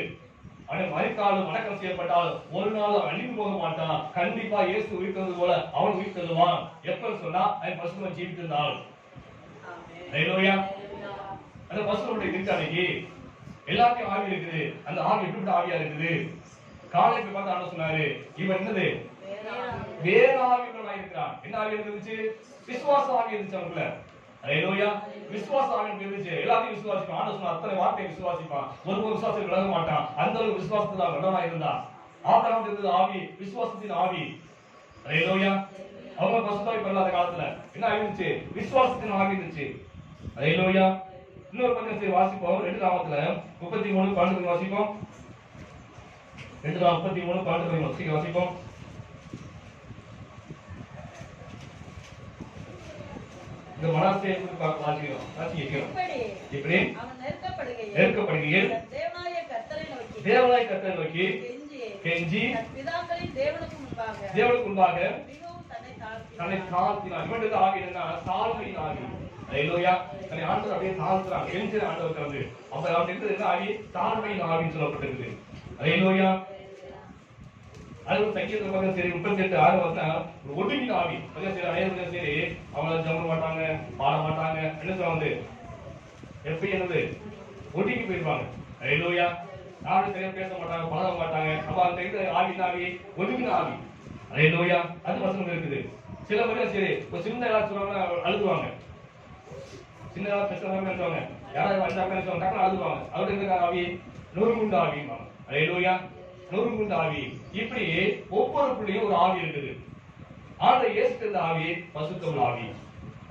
அவன் மரித்தாலும் அடக்கம் செய்யப்பட்டால் ஒரு நாள் அழிவு போக மாட்டான். கண்டிப்பா இயேசு உயிர்த்தது போல அவன் உயிர் தருவான். எப்ப சொன்னா அவன் பசுமை ஜீவித்திருந்தாள். அல்லேலூயா. அந்த பசுமையுடைய திருச்சாலைக்கு எல்லாத்தையும் ஆவி இருக்குது. அந்த ஆவி எப்படிப்பட்ட ஆவியா இருக்குது? காலைக்கு பார்த்து ஆண்டு சொன்னாரு இவன் என்னது வேற ஆவிகளா இருக்கிறான். என்ன ஆவி இருந்துச்சு? விசுவாச ஆவி இருந்துச்சு அவங்கள. அல்லேலூயா. விசுவாச ஆவி இருந்துச்சு. எல்லாத்தையும் விசுவாசிப்பான். ஆண்டு சொன்ன அத்தனை வார்த்தையை விசுவாசிப்பான். ஒரு விசுவாசத்தை விலக மாட்டான். அந்த ஒரு விசுவாசத்துல வல்லவனா இருந்தான். ஆபிரகாம் இருந்தது ஆவி, விசுவாசத்தின் ஆவி. அல்லேலூயா. அவங்க பசுத்தாவி பெறாத காலத்துல என்ன இருந்துச்சு? விசுவாசத்தின் ஆவி இருந்துச்சு. அல்லேலூயா. இன்னொரு பக்கம் சரி வாசிப்போம். 2 நாமத்துல 33:12 வாசிப்போம். 2:33 வாசிப்போம். இந்த மனசே வாசிக்கிறோம். இப்படி அவன் நெருக்கப்படுகையில் தேவனாய கர்த்தரை நோக்கி கெஞ்சி பிதாக்களின் தேவனுக்கு முன்பாக தன்னை தாழ்த்தினான். இவனுக்கு ஆவி என்னன்னா தாழ்மையின் ஆவி. அல்லேலூயா. தன்னை ஆண்டவர் அப்படியே தாழ்த்துறான். கெஞ்சிற ஆண்டவர் வந்து அப்ப அவன் இருக்கிறது என்ன ஆவி? தாழ்மையின் ஆவின்னு சொல்லப்பட்டிருக்குது. அல்லேலூயா. அது சங்கீதத்துல பார்த்தா சரி 38:6 ஒடுங்கின ஆவி. சரி அனைவரும் சரி அவங்கள ஜெபம் மாட்டாங்க, பாட மாட்டாங்க. என்ன சொல்லுவாங்க? எப்படி என்னது ஒடுங்கி போயிருப்பாங்க. அல்லேலூயா. யாரும் சரியா பேச மாட்டாங்க, பழக மாட்டாங்க. அப்ப அந்த இது ஆவி ஒடுங்கின ஆவி. அல்லேலூயா. அது வசனம் இருக்குது. சில பேர் சரி ஒரு சின்ன ஏதாவது சொல்லுவாங்க அழுதுவாங்க. சின்னதா பேசுறாங்க பேசுவாங்க. யாராவது வந்தாங்க பேசுவாங்க டக்குனு அழுதுவாங்க. அவரு இருக்க ஆவி நொறுங்குண்ட ஆவிம்பாங்க. அல்லேலூயா. நொறுங்குண்ட ஆவி. இப்படி ஒவ்வொரு புள்ளியும் ஒரு ஆவி இருக்குது. ஆண்டவர் இயேசு இருந்த ஆவி பரிசுத்தமுள்ள ஆவி.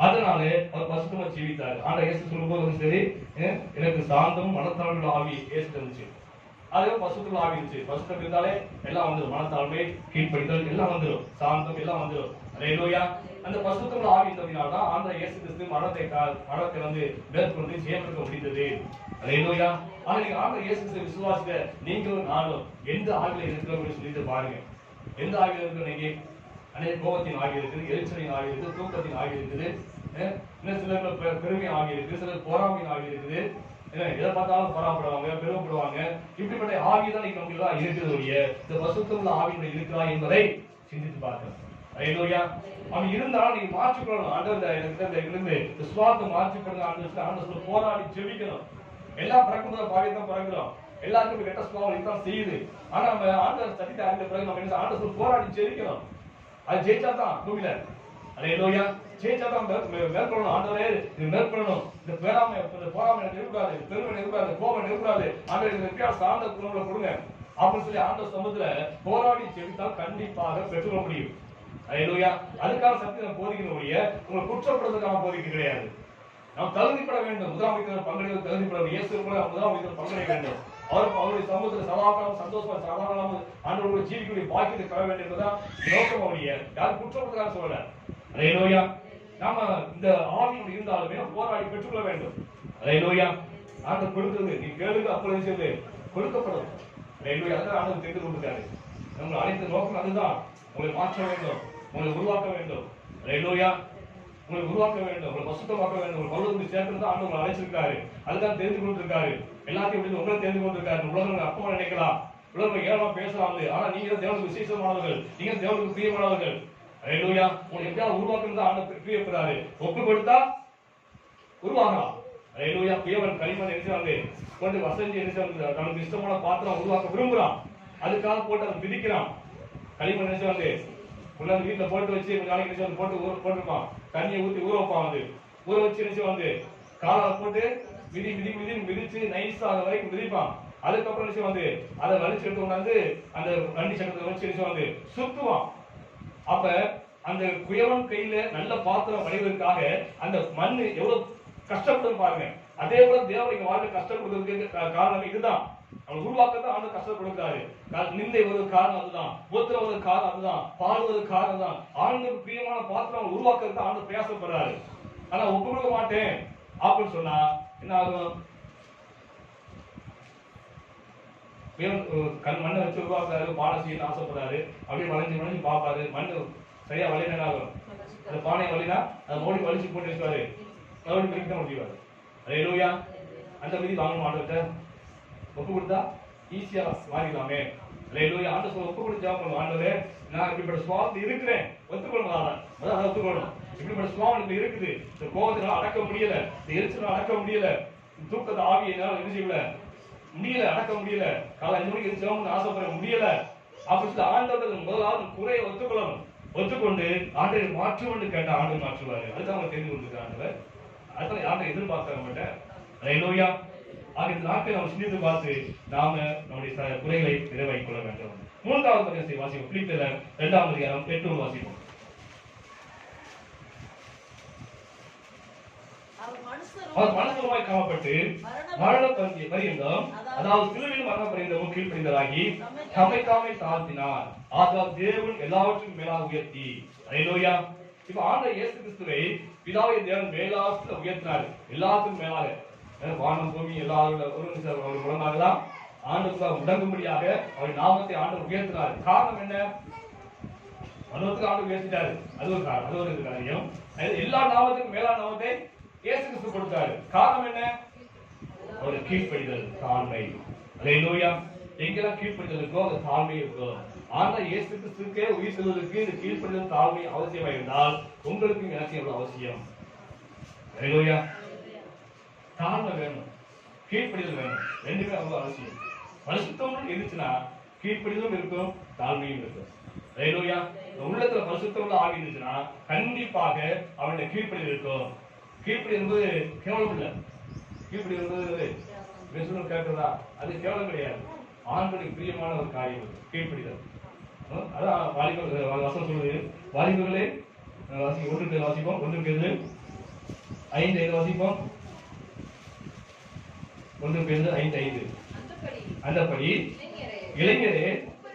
அதனால அவர் பரிசுத்தமா ஜீவித்தார். ஆண்டவர் இயேசு சொல்லும்போது சரி எனக்கு சாந்தம் மனத்தாழ்வுள்ள ஆவி இயேசு இருந்துச்சு. அதே பரிசுத்தமுள்ள ஆவி இருந்துச்சு. பரிசுத்தம் இருந்தாலே எல்லாம் வந்துடும். மனத்தாழ்மை, கீழ்ப்படிதல் எல்லாம் வந்துடும். சாந்தம் எல்லாம் வந்துடும். அல்லேலூயா. அந்த பரிசுத்தமுள்ள ஆவி இருந்ததினால்தான் ஆண்டவர் இயேசு கிறிஸ்து மரணத்தை வந்து மேற்கொண்டு ஜெயமெடுக்க முடிந்தது. அல்லேலூயா. ஆனா நீங்க ஆண்டவர் இயேசு கிறிஸ்துவை விசுவாசிக்க நீங்களும் நானும் எந்த ஆவியில இருக்கிறோம் சொல்லிட்டு பாருங்க. எந்த ஆவியில இருக்கிற நீங்க அநேக கோபத்தின் ஆவி இருக்குது, எரிச்சலின் ஆவி இருக்குது, தூக்கத்தின் ஆவி இருக்குது, இன்னும் சில பெருமை ஆவி இருக்கு, சில பொறாமையின் ஆவி இருக்குது. எதை பார்த்தாலும் பொறாமப்படுவாங்க, பெருமைப்படுவாங்க. இப்படிப்பட்ட ஆவி தான் நீங்க உங்களுக்கு இருக்குது. இந்த பரிசுத்தமுள்ள ஆவியினுடைய இருக்கிறா என்பதை சிந்தித்து பார்க்கணும். அல்லேலூயா. அவன் இருந்தாலும் நீங்க மாற்றிக்கொள்ளணும். ஆண்டவர் விசுவாசத்தை மாற்றிக்கொள்ளுங்க. ஆண்டவர் போராடி ஜெபிக்கணும். எல்லாம் பிறக்கும்போது பாவியத்தான் பிறக்கிறோம். எல்லாருக்கும் கெட்ட சுபாவம் இதுதான் செய்யுது. ஆனா நம்ம ஆண்டவர் சத்தியத்தை அறிந்த பிறகு நம்ம என்ன ஆண்டவர் போராடி ஜெயிக்கணும். அது ஜெயிச்சா தான் பூமியில அல்லேலூயா ஜெயிச்சா தான் மேற்கொள்ளணும். ஆண்டவரே இது மேற்கொள்ளணும். இந்த பேராமை இந்த போராமை எனக்கு இருக்கக்கூடாது, பெருமை இருக்கக்கூடாது, கோபம் இருக்கக்கூடாது. ஆண்டவர் இந்த எப்படியாவது சார்ந்த குணங்களை கொடுங்க அப்படின்னு சொல்லி ஆண்டவர் சமூகத்துல போராடி ஜெயித்தால் கண்டிப்பாக பெற்றுக்கொள்ள முடியும். அல்லேலூயா. அதுக்காக சத்தியம் போதிக்கக்கூடிய உங்களை குற்றப்படுறதுக்காக போதிக்க கிடையாது. நாம் தகுதிப்பட வேண்டும். முதலாவது பங்கெடுக்க தகுதிப்பட வேண்டும். இயேசு கூட முதலாவது பங்கெடுக்க வேண்டும். அவருடைய சமூகத்தில் சதாகாலம் சந்தோஷமா சாதாரண ஆண்டவருடைய ஜீவிக்குரிய பாக்கியத்தை பெற வேண்டும் என்பதுதான் நோக்கம். அவருடைய யாரும் குற்றப்படுறதுக்காக சொல்லல. அல்லேலூயா. நாம இந்த ஆவியோடு இருந்தாலுமே போராடி பெற்றுக்கொள்ள வேண்டும். அல்லேலூயா. ஆண்டவர் கொடுக்கிறது நீ கேளுங்க அப்பொழுது செய்து கொடுக்கப்படும். அல்லேலூயா. அதான் ஆண்டவர் தெரிந்து கொண்டிருக்காரு. நம்மளை அழைத்த நோக்கம் அதுதான். உங்களை மாற்ற வேண்டும், உங்களை உருவாக்க வேண்டும். அல்லேலூயா. உங்களை உருவாக்க வேண்டும், உங்களை பசுத்தமாக்க வேண்டும், உங்களை பரலோகத்துக்கு சேர்க்கிறது தான் ஆண்டவர் அழைச்சிருக்காரு. அதுதான் தெரிந்து கொண்டிருக்காரு. எல்லாத்தையும் விட்டு உங்களை தெரிந்து கொண்டிருக்காரு. உலகம் அப்பமா நினைக்கலாம், உலகம் ஏழமா பேசலாம். ஆனா நீங்க தேவனுக்கு விசேஷமானவர்கள், நீங்க தேவனுக்கு பிரியமானவர்கள். அல்லேலூயா. உங்களை எப்படியாவது உருவாக்குறது ஆண்டவர் பிரியப்படுறாரு. ஒப்பு கொடுத்தா உருவாகலாம். அல்லேலூயா. பிரியவன் களிமண் நினைச்சாங்க கொண்டு வசதி நினைச்சாங்க தனக்கு இஷ்டமான பாத்திரம் உருவாக்க விரும்புறான். அதுக்காக போட்டு அதை பிதிக்கிறான். களிமண் நினைச்சாங்க உள்ள வீட்டுல போட்டு வச்சு கொஞ்ச நாளைக்கு நினைச்சு போட்டு போட்டுருப்பான். தண்ணியை ஊற்றி ஊற வைப்பான். வந்து ஊற வச்சு நினைச்சு வந்து காலால போட்டு மிதி மிதி மிதி மிதிச்சு நைஸ் ஆகிற வரைக்கும் மிதிப்பான். அதுக்கப்புறம் நினைச்சு வந்து அதை வலிச்சு எடுத்து கொண்டாந்து அந்த வண்டி சக்கரத்தை வச்சு நினைச்சு வந்து சுத்துவான். அப்ப அந்த குயவன் கையில நல்ல பாத்திரம் வடிவதற்காக அந்த மண்ணு எவ்வளவு கஷ்டப்படும் பாருங்க. அதே போல தேவனுக்கு வாழ்க்கை கஷ்டப்படுறதுக்கு காரணம் இதுதான். அவன் உருவாக்கத்தான் ஆண்டு கஷ்டம் கொடுக்கிறாரு. நிந்தை ஒரு காரணம் அதுதான், உத்தரவு காரணம் அதுதான், பாடுவது காரணம் தான். ஆண்டுக்கு பிரியமான பாத்திரம் உருவாக்குறது ஆண்டு பிரயாசப்படுறாரு. ஆனா ஒப்பு கொடுக்க மாட்டேன் அப்படின்னு சொன்னா என்ன ஆகும்? மண்ணை வச்சு உருவாக்குறாரு, பானை செய்ய ஆசைப்படுறாரு. அப்படியே வளைஞ்சு வளைஞ்சு பார்ப்பாரு. மண்ணு சரியா வளையினா ஆகும். அந்த பானை வலினா அதை மோடி வலிச்சு போட்டு வச்சுவாரு. மறுபடியும் மிதிக்க தான் முடிவாரு. அல்லேலூயா. அந்த மிதி வாங்க மாட்டேன் ஒப்பு கொடுத்தா ஈஸியா மாறிடலாமே. அல்லேலூயா. ஆண்டு சொல்ல ஒப்பு கொடுத்து ஜெபம் பண்ணுவோம். ஆண்டவரே நான் இப்படிப்பட்ட சுவாபத்தில் இருக்கிறேன், ஒத்துக்கொள்ளணும். அதான் ஒத்துக்கொள்ளணும். இப்படிப்பட்ட சுவாபம் இருக்குது. இந்த கோபத்தினால அடக்க முடியல, இந்த எரிச்சலால் அடக்க முடியல, தூக்கத்தை ஆவியினால என்ன செய்யல முடியல, அடக்க முடியல, காலை 5 மணிக்கு எரிச்சலாம்னு ஆசைப்பட முடியல அப்படின்னு சொல்லி ஆண்டவர்கள் முதலாவது குறையை ஒத்துக்கொள்ளணும். ஒத்துக்கொண்டு ஆண்டை மாற்றுவோன்னு கேட்ட ஆண்டு மாற்றுவாரு. அதுதான் அவங்க தெரிந்து கொண்டிருக்க ஆண்டவர். அதுதான் யாரை எதிர்பார்க்க மாட்டேன். அல்லேலூயா. ஆகிய நாட்களை நாம் சிந்தித்து பார்த்து நாம நம்முடைய குறைகளை நிறைவேற்றிக் கொள்ள வேண்டும். 3வது பரிசை வாசிப்போம். பிலிப்பியர் 2ஆம் அதிகாரம் 8 வாசிப்போம். அவர் மனுஷருமாய் காணப்பட்டு மரண பரியந்தம், அதாவது சிலுவையில் மரண பரியந்தமும் கீழ்ப்படிந்தவராகி தம்மை தாமே தாழ்த்தினார். ஆதலால் தேவன் எல்லாவற்றுக்கும் மேலாக உயர்த்தி. அல்லேலூயா. இப்ப ஆண்டவர் இயேசு கிறிஸ்துவை பிதாவை தேவன் மேலாக உயர்த்தினார். எல்லாத்துக்கும் மேலாக வானம் பூமி எல்லாரும் மூலமாகலாம் ஆண்டுக்குள்ள முடங்கும்படியாக அவர் நாமத்தை ஆண்டவர் உயர்த்தினார். காரணம் என்ன? மனோத்துக்கு ஆண்டு உயர்த்திட்டாரு. அது ஒரு காரணம், அது ஒரு காரியம். எல்லா நாமத்துக்கும் மேலான நாமத்தை இயேசு கிறிஸ்து கொடுத்தாரு. காரணம் என்ன? அவருடைய கீழ்ப்படிதல், தாழ்மை. அல்லேலூயா. எங்கெல்லாம் கீழ்ப்படிதல் இருக்கோ அது தாழ்மை இருக்கும். ஆனா இயேசு கிறிஸ்துக்கே உயிர் செல்வதற்கு இந்த கீழ்ப்படிதல் தாழ்மை அவசியமா இருந்தால் உங்களுக்கு எனக்கு எவ்வளவு அவசியம்? அல்லேலூயா. தாழ்மை வேணும், கீழ்ப்படிதல் வேணும். ரெண்டுமே அவ்வளவு அவசியம். பரிசுத்தம் இருந்துச்சுன்னா கீழ்ப்படிதலும் இருக்கும், தாழ்மையும் இருக்கும். அல்லேலூயா. உள்ளத்துல பரிசுத்தம் ஆகி இருந்துச்சுன்னா கண்டிப்பாக அவனுடைய கீழ்ப்படிதல் இருக்கும். கீழ்ப்படி என்பது கேவலம் இல்லை. கீழ்ப்படி என்பது கேட்கிறதா? அது கேவலம் கிடையாது. ஆண்களுக்கு பிரியமான ஒரு காரியம் கீழ்ப்படிதல். அதான் வாலிபர் வசனம் சொல்லுது. வாலிபர்களே ஒன்றுக்கு வாசிப்போம். 1 வாசிப்போம். 1 அந்தபடி இளைஞரே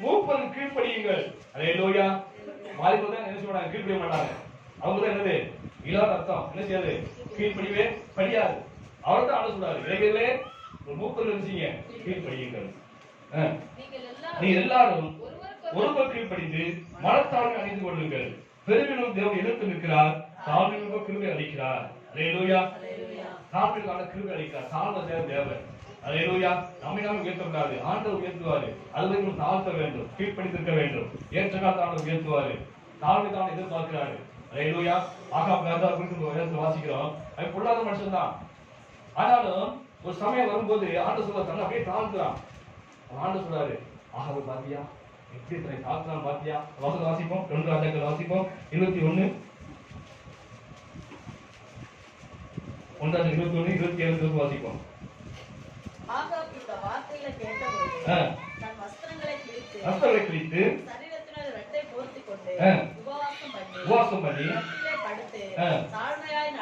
மூப்பது கீழ்ப்படியுங்கள். அல்லேலூயா. வாலிபர் தான் என்ன சொல்றாங்க? கீழ்ப்படிய மாட்டாங்க. அவங்க தான் என்னது இல்லாத அர்த்தம். என்ன செய்யாது? கீழ்ப்படிவே படியாது. அவர் தான் ஆள சொல்றாரு. இளைஞர்களே மூப்பது செய்யுங்க, கீழ்ப்படியுங்கள். நீங்க எல்லாரும் ஒருவர் கீழ்ப்படிந்து மனத்தாழ்மை அணிந்து கொள்ளுங்கள். பெருவிலும் தேவன் எதிர்த்து நிற்கிறார், தாழ்மையிலும் கிருபை அளிக்கிறார். அல்லேலூயா. தாழ்மைக்கான கிருபை அளிக்கிறார். தாழ்ந்த தேவன். அல்லேலூயா. நம்மை நாம உயர்த்தக்கூடாது, ஆண்டவர் உயர்த்துவாரு. அதுவரைக்கும் தாழ்த்த வேண்டும், கீழ்ப்படித்திருக்க வேண்டும். ஏற்ற காலத்தான உயர்த்துவாரு, தாழ்மைக்கான எதிர்பார்க்கிறாரு. அல்லேலூயா. ஆகாப் ராஜா குறித்து வாசிக்கிறோம். அவன் பொல்லாத மனுஷன் தான். ஆனாலும் ஒரு சமயம் வரும்போது ஆண்டவர் சொல்ல தன்னை அப்படியே தாழ்த்துறான். ஆண்டு சொல்றாரு, ஆகவே பாத்தியா எப்படி தன்னை தாழ்த்தினான் பாத்தியா. வசனம் வாசிப்போம், 2 ராஜாக்கள் வாசிப்போம் 21 27 வாசிப்போம். ஆகாப் இந்த வார்த்தைகளை கேட்டபோது தன் வஸ்திரங்களை கிழித்து சரீரத்தினால் ரெட்டை போர்த்திக் கொண்டு உபவாசம் பண்ணி கட்டிலே படுத்து தாழ்மையாய்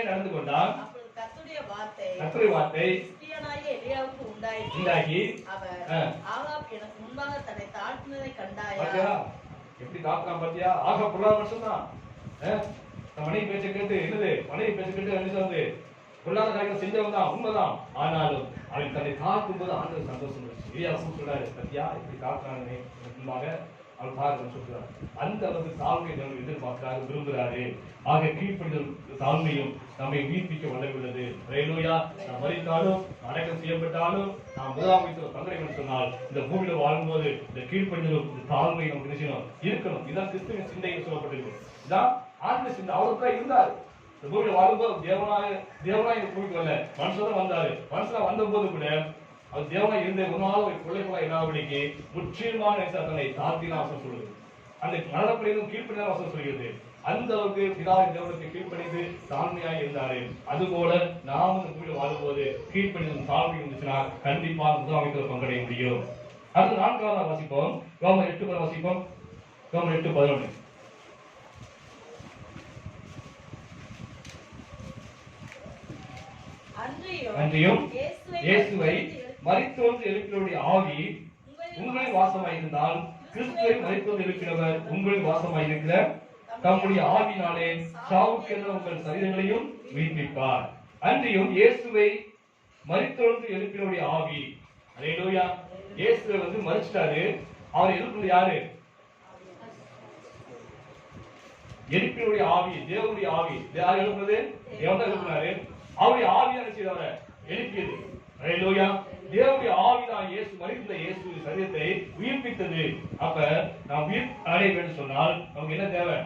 நடந்து கொண்டான். அப்பொழுது கர்த்தருடைய வார்த்தை கிறிஸ்தியனாகிய எலியாவுக்கு உண்டாகி அவர், ஆகாப் எனக்கு முன்பாக தன்னை தாழ்த்தினதை கண்டாயா. எப்படி தாழ்த்தான் பாத்தியா. ஆகாப் பொல்லாத மனுஷன் தான். மனைவி பேச்ச கேட்டு என்ன சொல்றது, பொல்லாத காரியம் செஞ்சவன் தான், உண்மைதான். ஆனாலும் அவன் தன்னை தாழ்த்தும் போது ஆண்டவர் சந்தோஷம் சொல்றாரு, பத்தியா இப்படி தாழ்த்தானே முன்பாக அவன் பார்க்க சொல்றாரு. அந்த அளவுக்கு தாழ்மை நம்ம எதிர்பார்க்கிறாரு, விரும்புகிறாரு. ஆக கீழ்ப்படிதல் தாழ்மையும் நம்மை உயிர்ப்பிக்க வல்லவுள்ளது. ஹல்லேலூயா. நாம் மரித்தாலும் அடக்கம் செய்யப்பட்டாலும் நாம் முதலாவது பங்களிப்பு சொன்னால் இந்த பூமியில வாழும்போது இந்த கீழ்ப்படிதலும் இந்த தாழ்மை நமக்கு நிச்சயம் இருக்கணும். இதான் கிறிஸ்துவின் சிந்தையில் சொல்லப்பட்டிருக்கு. இதான் ஆண்டு சிந்தை. அவருக்கு தான் இருந்தார். இந்த பூமியில வாழும்போது தேவனாய் இந்த பூமிக்கு வரல, மனுஷன் வந்தாரு. மனுஷனா வந்த போது கூட அவர் தேவனாய் இருந்த ஒரு நாள் ஒரு கொள்ளைக்குள்ள என்னாபடிக்கு முற்றிலுமான தன்னை தாழ்த்தின அவசரம் சொல்லுது. அந்த மரணப்படியும் கீழ்ப்படிதான் அவசரம் சொல்கிறது. அந்த அளவுக்கு பிதாவின் தேவனுக்கு கீழ்ப்படிந்து தாழ்மையாக இருந்தாரு. அதுபோல நாம் இந்த பூமியில வாழும்போது கீழ்ப்படிந்தும் தாழ்மை இருந்துச்சுன்னா கண்டிப்பா முதலாமைத்துல பங்கடைய முடியும். அது 4வது வாசிப்போம். ரோமர் 8 வாசிப்போம். ரோமர் 8:11. அன்றியும் இயேசுவை மரித்தோர் எழுப்பினவருடைய ஆவி உங்களில் வாசமாயிருந்தால் கிறிஸ்துவை மரித்தோர் எழுப்பினவர் உங்களில் வாசமாயிருக்கிற தம்முடைய ஆவினாலே சாவுக்கென்ற உங்கள் சரீரங்களையும் உயிர்ப்பிப்பார். அன்றியும் இயேசுவை மரித்தோர் எழுப்பினவருடைய ஆவி. அல்லேலூயா. இயேசுவை மரிச்சிட்டாரு. அவர் எழுப்பினது யாரு? எழுப்பினுடைய ஆவி, தேவனுடைய ஆவி. யார் எழுப்புறது? தேவன் எழுப்பினாரு. அவருடைய ஆவியான செய்தவரை எழுப்பியது. ஹல்லேலூயா. தேவனுடைய ஆவிதான் இயேசு மரித்த இயேசு சரீரத்தை உயிர்ப்பித்தது. அப்ப நாம் உயிர் அடைய வேண்டும் சொன்னால் நமக்கு என்ன தேவை?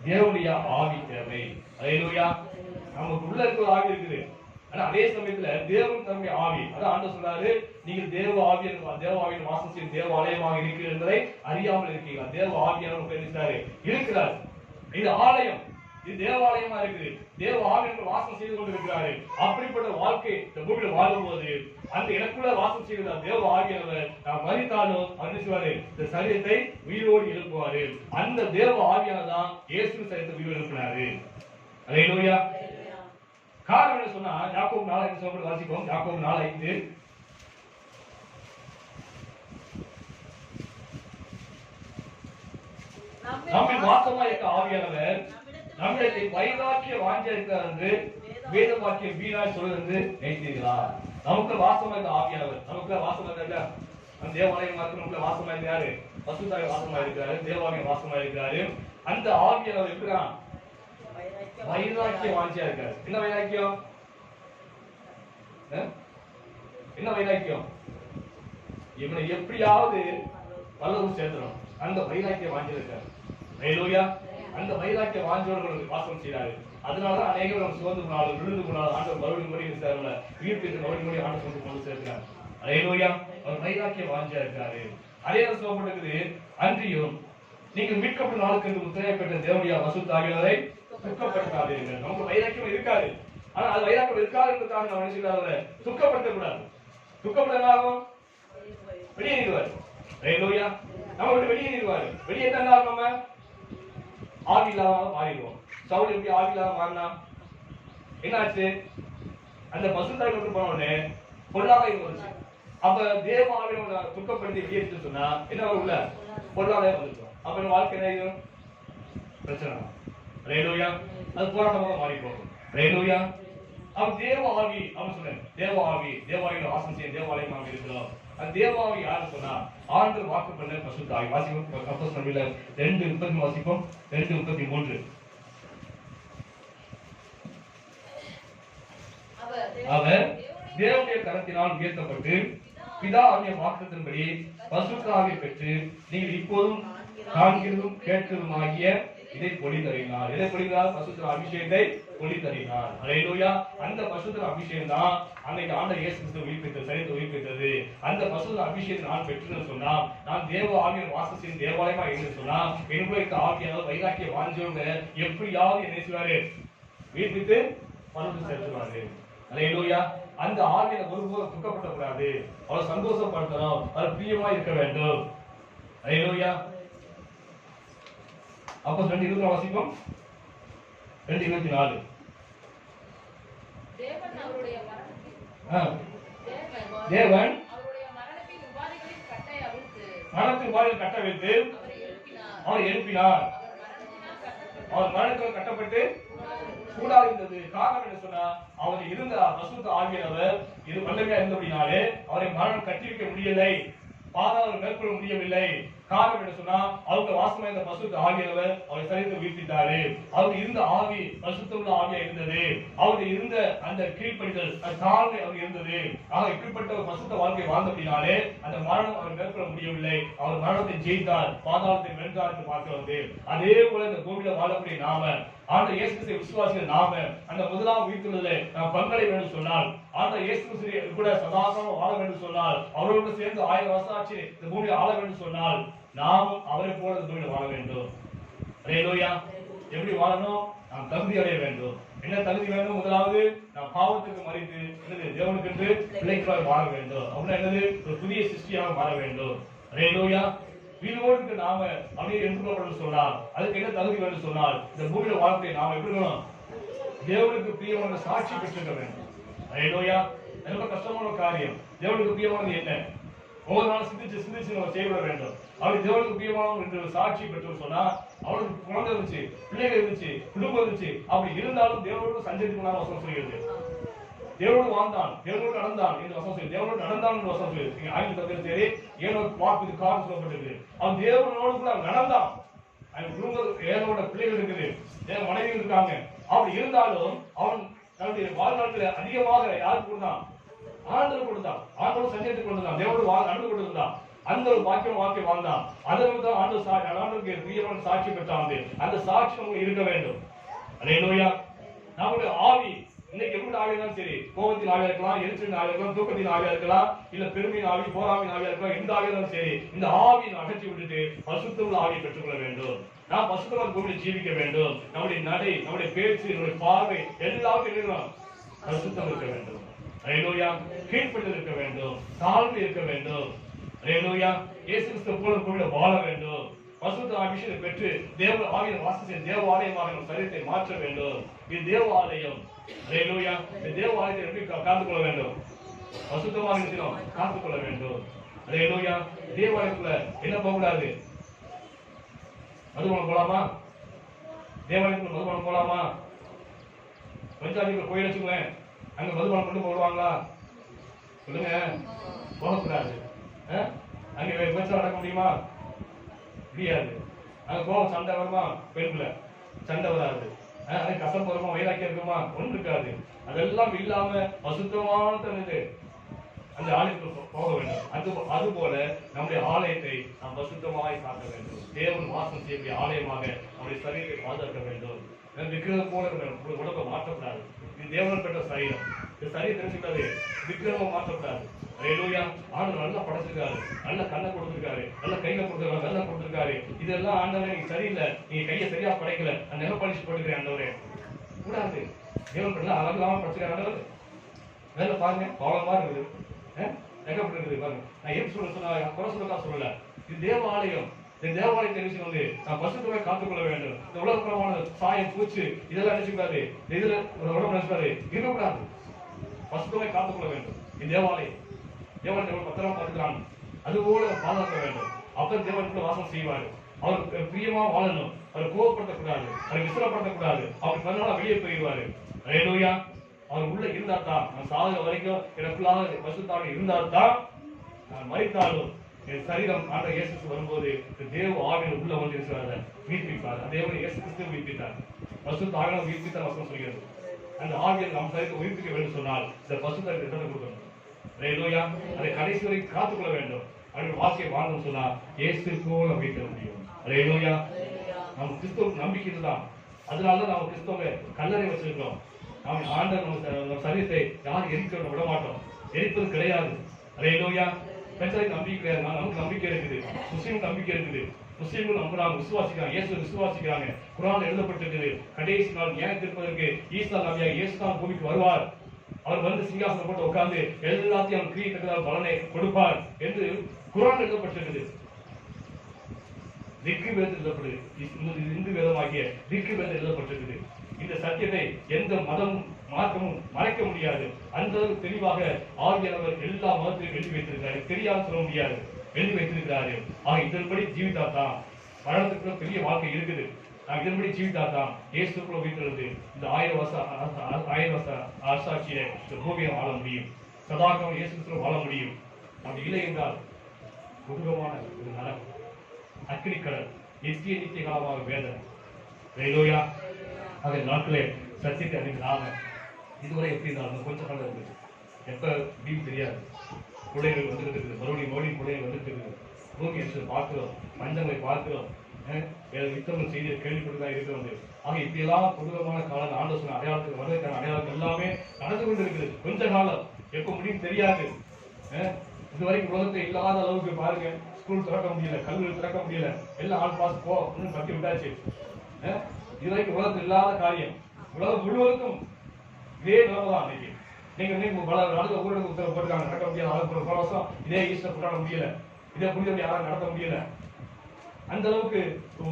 தேவனுடைய ஆவி தேவை. ஹல்லேலூயா. நமக்கு உள்ள இருக்கிற ஆவி இருக்குது. ஆனா அதே சமயத்துல தேவன் தன்னுடைய ஆவி, அதான் ஆண்டவர் சொல்றாரு, நீங்கள் தேவ ஆவியின் வாசம் செய்யும் தேவ ஆலயமாக இருக்கிறீர்கள் என்பதை அறியாமல் இருக்கீங்களா? தேவ ஆவியானவர் இருக்கிறார். இது ஆலயம், இது தேவாலயமா இருக்குது. தேவ ஆவியானவர் வாசம் செய்து கொண்டிருக்கிறாரு. அப்படிப்பட்ட வாழ்க்கை இந்த பூமியில வாழும்போது அந்த எனக்குள்ள வாசம் செய்கிறார் தேவ ஆவியானவர். நான் மரித்தாலும் மன்னிச்சுவாரு, இந்த சரீரத்தை உயிரோடு எழுப்புவாரு. அந்த தேவ ஆவியானதான் இயேசு சரீரத்தை உயிரோடு எழுப்பினாரு. அல்லேலூயா. காரணம் என்ன சொன்னா, யாக்கோபு 4:5 வாசிப்போம். யாக்கோபு 4:5. நம்மில் வாசமா இருக்க ஆவியானவர் நம்மிடத்தில் வைராக்கிய வாஞ்சை இருக்கிறார் என்று வேத வாக்கியம் வீணாய் சொல்வது நினைத்தீர்களா? நமக்கு வாசமா இருக்க ஆவியானவர், நமக்குள்ள வாசமா இருக்க அந்த தேவாலயம் நமக்குள்ள வாசமா இருக்கிறாரு. பசுத்தாய் வாசமா இருக்கிறாரு. தேவாலயம் வாசமா இருக்கிறாரு. அந்த ஆவியானவர் இருக்கிறான் வைராக்கிய வாஞ்சியா இருக்காரு. என்ன வைராக்கியம்? என்ன வைராக்கியம்? இவனை எப்படியாவது வல்லவும் சேர்த்தணும். அந்த வைராக்கிய வாஞ்சி இருக்காரு. ஹல்லேலூயா. அந்த வைராக்கிய வாஞ்சோடு வாசம் செய்யறாரு. அதனாலதான் அநேகம் சோர்ந்து போனாலும் விழுந்து போனாலும் ஆண்டவர் மறுபடியும் சேர்ல உயிர்ப்பித்து மறுபடியும் ஆண்டவர் கொண்டு சேர்க்கிறார். ஹல்லேலூயா. அவர் வைராக்கிய வாஞ்சியா இருக்காரு. அதே சொல்லப்பட்டிருக்குது, அன்றியும் நீங்கள் மீட்கப்பட்ட நாளுக்கு என்று முத்திரை பெற்ற தேவனுடைய பரிசுத்த ஆவியானவரை துக்கப்படுத்தாதீர்கள். நமக்கு வைராக்கியம் இருக்காது. ஆனா அது வைராக்கியம் இருக்காது என்பதற்காக நம்ம நினைச்சுக்கிறாங்க துக்கப்படுத்த கூடாது. துக்கப்படுத்தாகும் வெளியேறிடுவார். ஹல்லேலூயா. நம்ம விட்டு வெளியேறிடுவாரு. வெளியே தான் நம்ம ஆவி இல்லாம மாறிடுவோம். சவுல் எப்படி ஆவி இல்லாம மாறினா என்னாச்சு? அந்த பசுத்தாய் கொண்டு போன உடனே பொல்லாதாயம் வந்துச்சு. அப்ப தேவ ஆவியை துக்கப்படுத்தி வெளியேற்று சொன்னா என்ன உள்ள பொல்லாதாயம் வந்துடும். அப்ப நம்ம வாழ்க்கை என்ன ஆயிடும்? பிரச்சனை. ஹல்லேலூயா. அது போராட்டமாக மாறி போகும். ஹல்லேலூயா. அவன் தேவ ஆவி, அவன் சொன்னேன் தேவ ஆவி, தேவாலயம் வாசம் செய்ய தேவாலயமாக இருக்கிறோம். அந்த தேவாவி யாரு சொன்னா ஆண்டவர் வாக்கு பண்ண பரிசுத்த ஆவி. வாசிப்போம் அப்போஸ்தலர் 2:30 வாசிப்போம். 2:33. அவர் தேவனுடைய கரத்தினால் உயர்த்தப்பட்டு பிதா ஆகிய வாக்குத்தத்தின்படி பரிசுத்த ஆவியை பெற்று நீங்கள் இப்போதும் காண்கிறதும் கேட்கிறதும் ஆகிய இதை பொழிந்தறினார். எதை பொழிந்தார்? பரிசுத்த அபிஷேகத்தை பொழிந்தறினார். அல்லேலூயா. அந்த பரிசுத்த அபிஷேகம் தான் அன்னைக்கு ஆண்டவர் இயேசு கிறிஸ்து உயிர்ப்பித்தது, சரித்து உயிர்ப்பித்தது. அந்த பரிசுத்த அபிஷேகத்தை நான் பெற்றுன்னு சொன்னா, நான் தேவ ஆவியின் வாசம் செய்யும் தேவாலயமா இருந்து சொன்னா, எனக்குள்ள இருக்க ஆவியானவர் வைராக்கிய வாஞ்சவங்க எப்படியாவது என்ன செய்வாரு? உயிர்ப்பித்து பரலோகத்துக்கு செலுத்துவாரு. அல்லேலூயா. அந்த ஆவியை ஒருபோதும் துக்கப்படக்கூடாது. அவரை சந்தோஷப்படுத்தணும், அவர் பிரியமா இருக்க வேண்டும். அல்லேலூயா. அப்போ 2:20 வாசிப்போம். 2:24. தேவன் அவருடைய மரணத்தின் உபாதைகளின் கட்டை அவிழ்த்து மரணத்தின் உபாதைகளின் கட்டை அவிழ்த்து அவரை எழுப்பினார். அவர் மரணத்தில் கட்டப்பட்டு கூடாது இருந்தது. காரணம் என்ன சொன்னா, அவர் இருந்த பரிசுத்த ஆவியானவர் இது வல்லமையா இருந்தபடினாலே அவரை மரணம் கட்டியிருக்க முடியலை, பாதாளம் மேற்கொள்ள முடியவில்லை. காரணம் என்ன சொன்னா, அவங்க வாசமா இருந்த பரிசுத்த ஆவியானவர் அவரை சரித்து உயிர்ப்பித்தாரு. அவர் இருந்த ஆவி பரிசுத்தமுள்ள ஆவியா இருந்தது. அவர் இருந்த அந்த கீழ்ப்படிதல், தாழ்மை அவர் இருந்தது. ஆக இப்படிப்பட்ட ஒரு பரிசுத்த வாழ்க்கை வாழ்ந்தபடினாலே அந்த மரணம் அவர் மேற்கொள்ள முடியவில்லை. அவர் மரணத்தை ஜெயித்தார், பாதாளத்தை வென்றார் என்று பார்க்கிறது. அதே போல இந்த பூமியில வாழக்கூடிய நாம ஆண்டவர் இயேசு கிறிஸ்துவை விசுவாசிக்கிற நாம அந்த முதலாம் உயிர்த்தெழுதலை நாம் பங்கடை வேண்டும் சொன்னால், ஆண்டவர் இயேசு கிறிஸ்து கூட சதாகாலம் வாழ வேண்டும் சொன்னால், அவரோடு சேர்ந்து 1000 வருஷாட்சி இந்த பூமியில ஆள வேண்டும் சொன்னால், நாமும் அவரை போல இந்த பூமியில வாழ வேண்டும். அல்லேலூயா. எப்படி வாழணும்? நாம் தகுதி அடைய வேண்டும். என்ன தகுதி வேண்டும்? முதலாவது நாம் பாவத்துக்கு மறித்து என்னது தேவனுக்கு என்று பிள்ளைகளாக வாழ வேண்டும். அப்படின்னா என்னது? ஒரு புதிய சிருஷ்டியாக மாற வேண்டும். அல்லேலூயா. வீரோடு நாம அப்படியே எடுத்துக்கொள்ளப்படும் சொன்னால், அதுக்கு என்ன தகுதி வேண்டும் சொன்னால், இந்த பூமியில வாழ்க்கை நாம எப்படி இருக்கணும்? தேவனுக்கு பிரியமான சாட்சி பெற்றிருக்க வேண்டும். அல்லேலூயா. ரொம்ப கஷ்டமான காரியம். தேவனுக்கு பிரியமானது என்ன? ஒவ்வொரு நாளும் சிந்திச்சு நம்ம செய்ய வேண்டும். அவர் தேவனுக்கு பிரியமானவங்க என்று சாட்சி பெற்று சொன்னா, அவனுக்கு குழந்தை இருந்துச்சு, பிள்ளைகள் இருந்துச்சு, குடும்பம் இருந்துச்சு. அப்படி இருந்தாலும் தேவனோடு சஞ்சரித்து வசனம் சொல்கிறது. தேவனோடு வாழ்ந்தான், தேவனோடு நடந்தான் என்று வசனம் சொல்லி, தேவனோடு நடந்தான் என்று வசனம் சொல்லி ஆங்கிலத்தில் சரி ஏனோடு வாக்கு காரணம் சொல்லப்பட்டிருக்கு. அவன் தேவனோடு கூட நடந்தான். அவன் குடும்ப ஏனோட பிள்ளைகள் இருக்குது, தேவ மனைவிகள் இருக்காங்க. அப்படி இருந்தாலும் அவன் தன்னுடைய வாழ்நாட்களை அதிகமாக யாருக்கு கொடுத்தான்? ஆண்டவர் கொடுத்தான். ஆண்டவர் சஞ்சரித்துக் கொண்டிருந்தான், தேவனோடு நடந்து கொண்டிருந்தான். அந்த ஒரு பாக்கியம் வாழ்க்கை வாழ்ந்தான். அதற்கு தான் ஆண்டவருக்கு பிரியமான சாட்சி பெற்றான். அந்த சாட்சி நமக்கு இருக்க வேண்டும். அல்லேலூயா. நம்முடைய ஆவி இன்னைக்கு எப்படி ஆவியா சரி, கோபத்தின் ஆவியா இருக்கலாம், எரிச்சலின் ஆவியா இருக்கலாம், தூக்கத்தின் ஆவியா இருக்கலாம், இல்ல பெருமையின் ஆவி, போராமையின் ஆவியா இருக்கலாம். எந்த ஆவியா இருந்தாலும் சரி, இந்த ஆவியை அகற்றி விட்டுட்டு பரிசுத்தமுள்ள ஆவியை பெற்றுக்கொள்ள வேண்டும். நாம் பரிசுத்தமான பூமியில் ஜீவிக்க வேண்டும். நம்முடைய நடை, நம்முடைய பேச்சு, நம்முடைய பார்வை எல்லாமே இருக்கணும், பரிசுத்தம் இருக்க வேண்டும். அல்லேலூயா. கீழ்ப்படிதல் இருக்க வேண்டும், தாழ்மை இருக்க வேண்டும். அல்லேலூயா. இயேசு கிறிஸ்து போல பூமியில வாழ வேண்டும். பரிசுத்த அபிஷேகத்தை பெற்று தேவ ஆவியின் வாசத்தை தேவாலயமாக நம் சரீரத்தை மாற்ற வேண்டும். இது தேவாலயம். அல்லேலூயா. இந்த தேவாலயத்தை எப்படி காத்துக்கொள்ள வேண்டும்? பரிசுத்தமாக இருக்கணும், காத்துக்கொள்ள வேண்டும். அல்லேலூயா. தேவாலயத்துல என்ன போகக்கூடாது? மதுபானம் போலாமா? தேவாலயத்துல மதுபானம் போலாமா? பஞ்சாபிக்குள்ள கோயில் வச்சுக்கோங்க, அங்க மதுபானம் கொண்டு போடுவாங்களா? சொல்லுங்க. போகக்கூடாது. அங்க விபச்சாரம் நடக்க முடியுமா? முடியாது. அங்க கோபம் சண்டை வருமா? பெண்குல சண்டை வராது. அது கசப்பு வருமா? வைராக்கியம் இருக்குமா? ஒன்று இருக்காது. அதெல்லாம் இல்லாம பசுத்தமான அந்த ஆலயத்துக்கு போக வேண்டும். அது போல நம்முடைய ஆலயத்தை நாம் பசுத்தமாய் காக்க வேண்டும். தேவன் வாசம் செய்யக்கூடிய ஆலயமாக நம்முடைய சரீரத்தை பாதுகாக்க வேண்டும். விக்கிரகம் போல உடம்பை மாற்றக்கூடாது. இது தேவன் பெற்ற சரீரம். இந்த சரீரம் தெரிஞ்சுக்காது, விக்கிரகம் மாற்றக்கூடாது. அல்லேலூயா. ஆண்டவர் நல்லா படைச்சிருக்காரு, நல்ல கண்ணை கொடுத்திருக்காரு, நல்ல கையில கொடுத்திருக்காரு, வெள்ளை கொடுத்திருக்காரு. இதெல்லாம் ஆண்டவரே நீங்க சரியில்லை, நீங்க கையை சரியா படைக்கல, நான் நெல பாலிஷ் போட்டுக்கிறேன் ஆண்டவரே கூடாது. தேவன் நல்லா அழகாம படைச்சிருக்காரு ஆண்டவர். வேலை பாருங்க, பாவமா இருக்குது, நெகப்பட்டு பாருங்க. நான் எப்படி சொன்னா குறை சொல்லலாம் சொல்லல. இது தேவாலயம். இந்த தேவாலயத்தை நினைச்சு வந்து நான் பசுத்தமே காத்துக்கொள்ள வேண்டும். இந்த உலகப்புறமான சாயம், பூச்சு இதெல்லாம் நினைச்சுக்கூடாது. இதுல ஒரு உடம்பு நினைச்சுக்காது, இருக்கக்கூடாது. பசுத்தமே காத்துக்கொள்ள வேண்டும். இந்த தேவாலயம் தேவன் பத்திரமா பார்த்துக்கிறான், அதுபோல பாதுகாக்க வேண்டும். அப்ப தேவனுக்குள்ள வாசம் செய்வாரு. அவர் பிரியமா வாழணும், அவர் கோவப்படுத்தக்கூடாது, அவர் விசிறப்படுத்தக்கூடாது. அப்படி பண்ணாலும் வெளியே போயிடுவாரு. அல்லேலூயா. அவர் உள்ள இருந்தா தான், நான் சாகுற வரைக்கும் எனக்குள்ளாக பசுத்தாக இருந்தா தான், நான் மரித்தாலும் என் சரீரம் ஆண்ட இயேசு வரும்போது தேவ ஆவியில் உள்ள வந்து இருக்கிறார், மீட்பிப்பார். தேவனை இயேசு கிறிஸ்து உயிர்ப்பித்தார், பசுத்த ஆவியை உயிர்ப்பித்தார் வசனம் சொல்கிறது. அந்த ஆவியை நம் சரீரத்தை உயிர்ப்பிக்க வேண்டும் சொன்னால் இந்த பசுத்த திட்டத்தை கொடுக்கணும். அல்லேலூயா. அதை கடைசி வரை காத்துக்கொள்ள வேண்டும். அப்படி வாழ்க்கையை வாழணும் சொன்னா இயேசு போல வைக்க முடியும். அல்லேலூயா. நம்ம கிறிஸ்துவ நம்பிக்கை இதுதான். அதனாலதான் நம்ம கிறிஸ்தவங்க கல்லறை வச்சிருக்கிறோம். நம்ம ஆண்டவர் நம்ம சரீரத்தை யாரும் எரிக்க விட மாட்டோம், எரிப்பது கிடையாது. அல்லேலூயா. பெண்களுக்கு நம்பிக்கை கிடையாது, நமக்கு நம்பிக்கை இருக்குது. முஸ்லீம் நம்பிக்கை இருக்குது. முஸ்லீம்கள் நம்புறாங்க, விசுவாசிக்கிறாங்க, இயேசு விசுவாசிக்கிறாங்க. குர்ஆன்ல எழுதப்பட்டிருக்குது, கடைசி நாள் நியாயம் தீர்ப்பதற்கு ஈசா நபியாக இயேசு தான் பூமிக்கு வருவார். அவர் வந்து சிங்காசனம் போட்டு உட்கார்ந்து எல்லாத்தையும் அவர் கிரியை தக்கதால் பலனை கொடுப்பார் என்று குர்ஆன் எழுதப்பட்டிருக்குது. ரிக்கு வேதத்தில் எழுதப்படுது, இந்து வேதமாகிய ரிக்கு வேதத்தில் எழுதப்பட்டிருக்குது. இந்த சத்தியத்தை எந்த மதமும் மார்க்கமும் மறைக்க முடியாது. அந்த அளவுக்கு தெளிவாக ஆகியவர் எல்லா மதத்திலும் எழுதி வைத்திருக்கிறாரு. தெரியாது சொல்ல முடியாது, எழுதி வைத்திருக்கிறாரு. ஆக இதன்படி ஜீவித்தாத்தான் மரணத்துக்கு பெரிய வாழ்க்கை இருக்குது. நான் இதன்படி ஜீவித்தாத்தான் இயேசுக்குள்ள வீட்டிலிருந்து இந்த 1000 வருஷ அரசாட்சியில இந்த பூமியை வாழ முடியும். சதாகம் இயேசுக்குள்ள வாழ முடியும். அப்படி இல்லை என்றால் கொடூரமான ஒரு நரகம், அக்கினிக்கடல், நித்திய காலமாக வேதனை. அல்லேலூயா. ஆக நாட்களே சத்தியத்தை அறிந்தாங்க. இதுவரை எப்படி இருந்தாலும் கொஞ்ச காலம் இருக்குது. எப்ப அப்படின்னு தெரியாது. பிள்ளைகள் வந்துட்டு இருக்குது, மறுபடியும் பிள்ளைகள் வந்துட்டு இருக்குது. பூமி பார்க்கிறோம், மஞ்சங்களை பார்க்கிறோம், யுத்தங்கள் செய்தியை கேள்விப்பட்டுதான் இருக்கிறது. ஆக இப்படியெல்லாம் கொடூரமான காலம் ஆண்டவர் சொன்ன அடையாளத்துக்கு வருவதற்கான அடையாளம் எல்லாமே நடந்து கொண்டு இருக்குது. கொஞ்ச காலம் எப்ப முடியும் தெரியாது. இதுவரைக்கும் உலகத்தை இல்லாத அளவுக்கு பாருங்க, ஸ்கூல் திறக்க முடியல, கல்லூரி திறக்க முடியல, எல்லாம் ஆள் பாஸ் போ கட்டி விட்டாச்சு. இதுவரைக்கும் உலகத்தில் இல்லாத காரியம். உலகம் முழுவதுக்கும் இதே நிலைமை தான். நீங்க பல நாடுகள் ஊரடங்கு உத்தரவு போட்டுருக்காங்க, நடக்க முடியாது. பல வருஷம் இதே ஈஸ்டர் கொண்டாட முடியல, இதே புனித யாரும் நடத்த முடியல. அந்த அளவுக்கு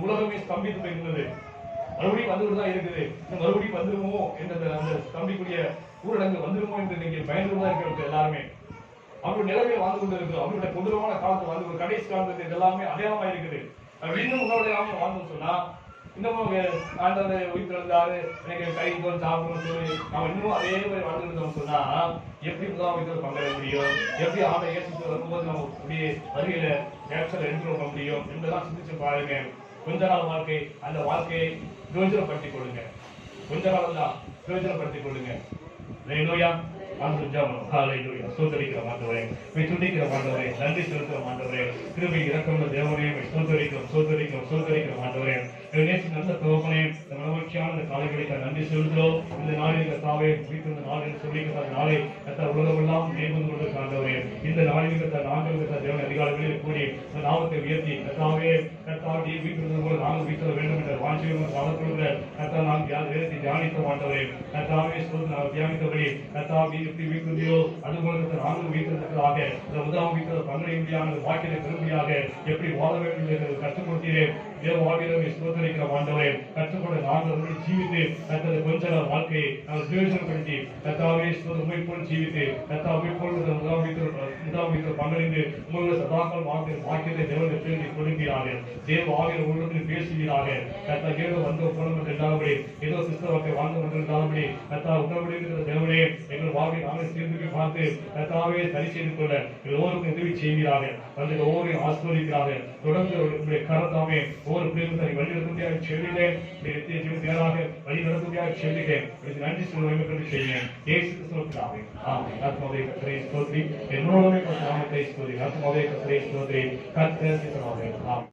உலகமே ஸ்தம்பித்து போயிருந்தது. மறுபடியும் வந்துட்டு தான் இருக்குது. மறுபடியும் வந்துருமோ என்ற அந்த ஸ்தம்பிக்கூடிய ஊரடங்கு வந்துருமோ என்று நீங்க பயந்துதான் இருக்கிறது. எல்லாருமே அவருடைய நிலைமையை வாழ்ந்து கொண்டு இருக்கிறோம். அவருடைய கொடூரமான காலத்தை வாழ்ந்து கடைசி காலத்து எல்லாமே அடையாளமா இருக்குது. இன்னும் முன்னோடைய வாழ்ந்து சொன்னா இன்னமும் ஆண்டவர் உயிர்த்திருந்தாரு, எனக்கு கை தோல் சாப்பிடணும்னு சொல்லி நம்ம இன்னும் அதே மாதிரி வாழ்ந்து இருந்தோம் சொன்னா எப்படி முதலாம் வீட்டில் பங்கேற முடியும்? எப்படி ஆண்டை ஏற்று வரும்போது நம்ம அப்படியே வருகையில கேப்சர் எடுத்து வர முடியும் என்றெல்லாம் சிந்திச்சு பாருங்க. கொஞ்ச நாள் வாழ்க்கை, அந்த வாழ்க்கையை பிரயோஜனப்படுத்திக் கொள்ளுங்க. கொஞ்ச காலம் தான் பிரயோஜனப்படுத்திக் கொள்ளுங்க. அல்லேலூயா. சோதரிக்கிறோம் ஆண்டவரே, துதிக்கிறோம் ஆண்டவரே, நன்றி செலுத்துகிறோம் ஆண்டவரே, கிருபை இரக்கமுள்ள தேவனே, சோதரிக்கிறோம் ஆண்டவரே, நல்ல தகப்பனே, மகிழ்ச்சியான காலைகளுக்கு நன்றி செலுத்துகிறோம். இந்த நாளில் கர்த்தாவே வீட்டிருந்த நாளில் சொல்லி நாளை கர்த்தா உலகமெல்லாம் மேம்பந்து கொண்டிருக்க ஆண்டவரே, இந்த நாளில் கர்த்தா நாங்கள் தேவன் அதிகாரிகளில் கூடி நாமத்தை உயர்த்தி கர்த்தாவே வீட்டிருந்த போது நாங்கள் வீட்டில் வேண்டும் என்ற வாஞ்சியும் காலத்தில் கர்த்தா நாங்கள் வேதத்தை தியானித்த ஆண்டவரே, கர்த்தாவே நாங்கள் தியானித்தபடி கர்த்தாவே எப்படி வீட்டிருந்தோ அதுபோல நாங்கள் வீட்டிருந்ததாக இந்த முதலாம் வீட்டில் பங்கடைய முடியாத வாக்கியத்தை பெறும்படியாக எப்படி வாழ வேண்டும் என்று கற்றுக் கொடுத்தீரே. தேவ வாழ்க்கையை சோதரிக்கிற ஆண்டவரை கற்றுக்கொண்ட நாங்கள் ஜீவித்து கத்தது கொஞ்ச நாள் வாழ்க்கையை நாங்கள் பிரயோஜனப்படுத்தி கத்தாவே உண்மை போல் ஜீவித்து கத்தாவை போல் முதலாம் வீட்டில் பங்கடைந்து உங்களுடைய சதாக்கள் வாக்கியத்தை தேவனை பேசி கொடுக்கிறார்கள். தேவ ஆகிய உள்ளத்தில் பேசுகிறாங்க. கத்தா ஏதோ வந்த போனது இல்லாதபடி ஏதோ சிஸ்டர் வாக்கை வாழ்ந்து கொண்டிருந்தாலபடி கத்தா உணவுடைய தேவனே எங்கள் வாழ்க்கை நாங்கள் சேர்ந்து பார்த்து கத்தாவே சரி செய்து கொள்ள எல்லோருக்கும் உதவி செய்கிறார்கள். வந்து ஒவ்வொரு ஆஸ்வதிக்கிறார்கள். தொடர்ந்து உங்களுடைய கரத்தாமே ஒவ்வொரு பிள்ளைகளும் வழி நடத்துவதாக சொல்லினேன். நேராக வழி நடத்துவதாக சொல்லினேன். நன்றி சொல்லுவேன் செய்யுங்க. இயேசு கிறிஸ்துவுக்காக ஆமென். ஆத்மாவே கர்த்தரை ஸ்தோத்திரி, என்னோடவே நாமத்தை ஸ்தோத்திரி, ஆத்மாவே கர்த்தரை ஸ்தோத்திரி, கர்த்தர் சித்தமாவே ஆமென்.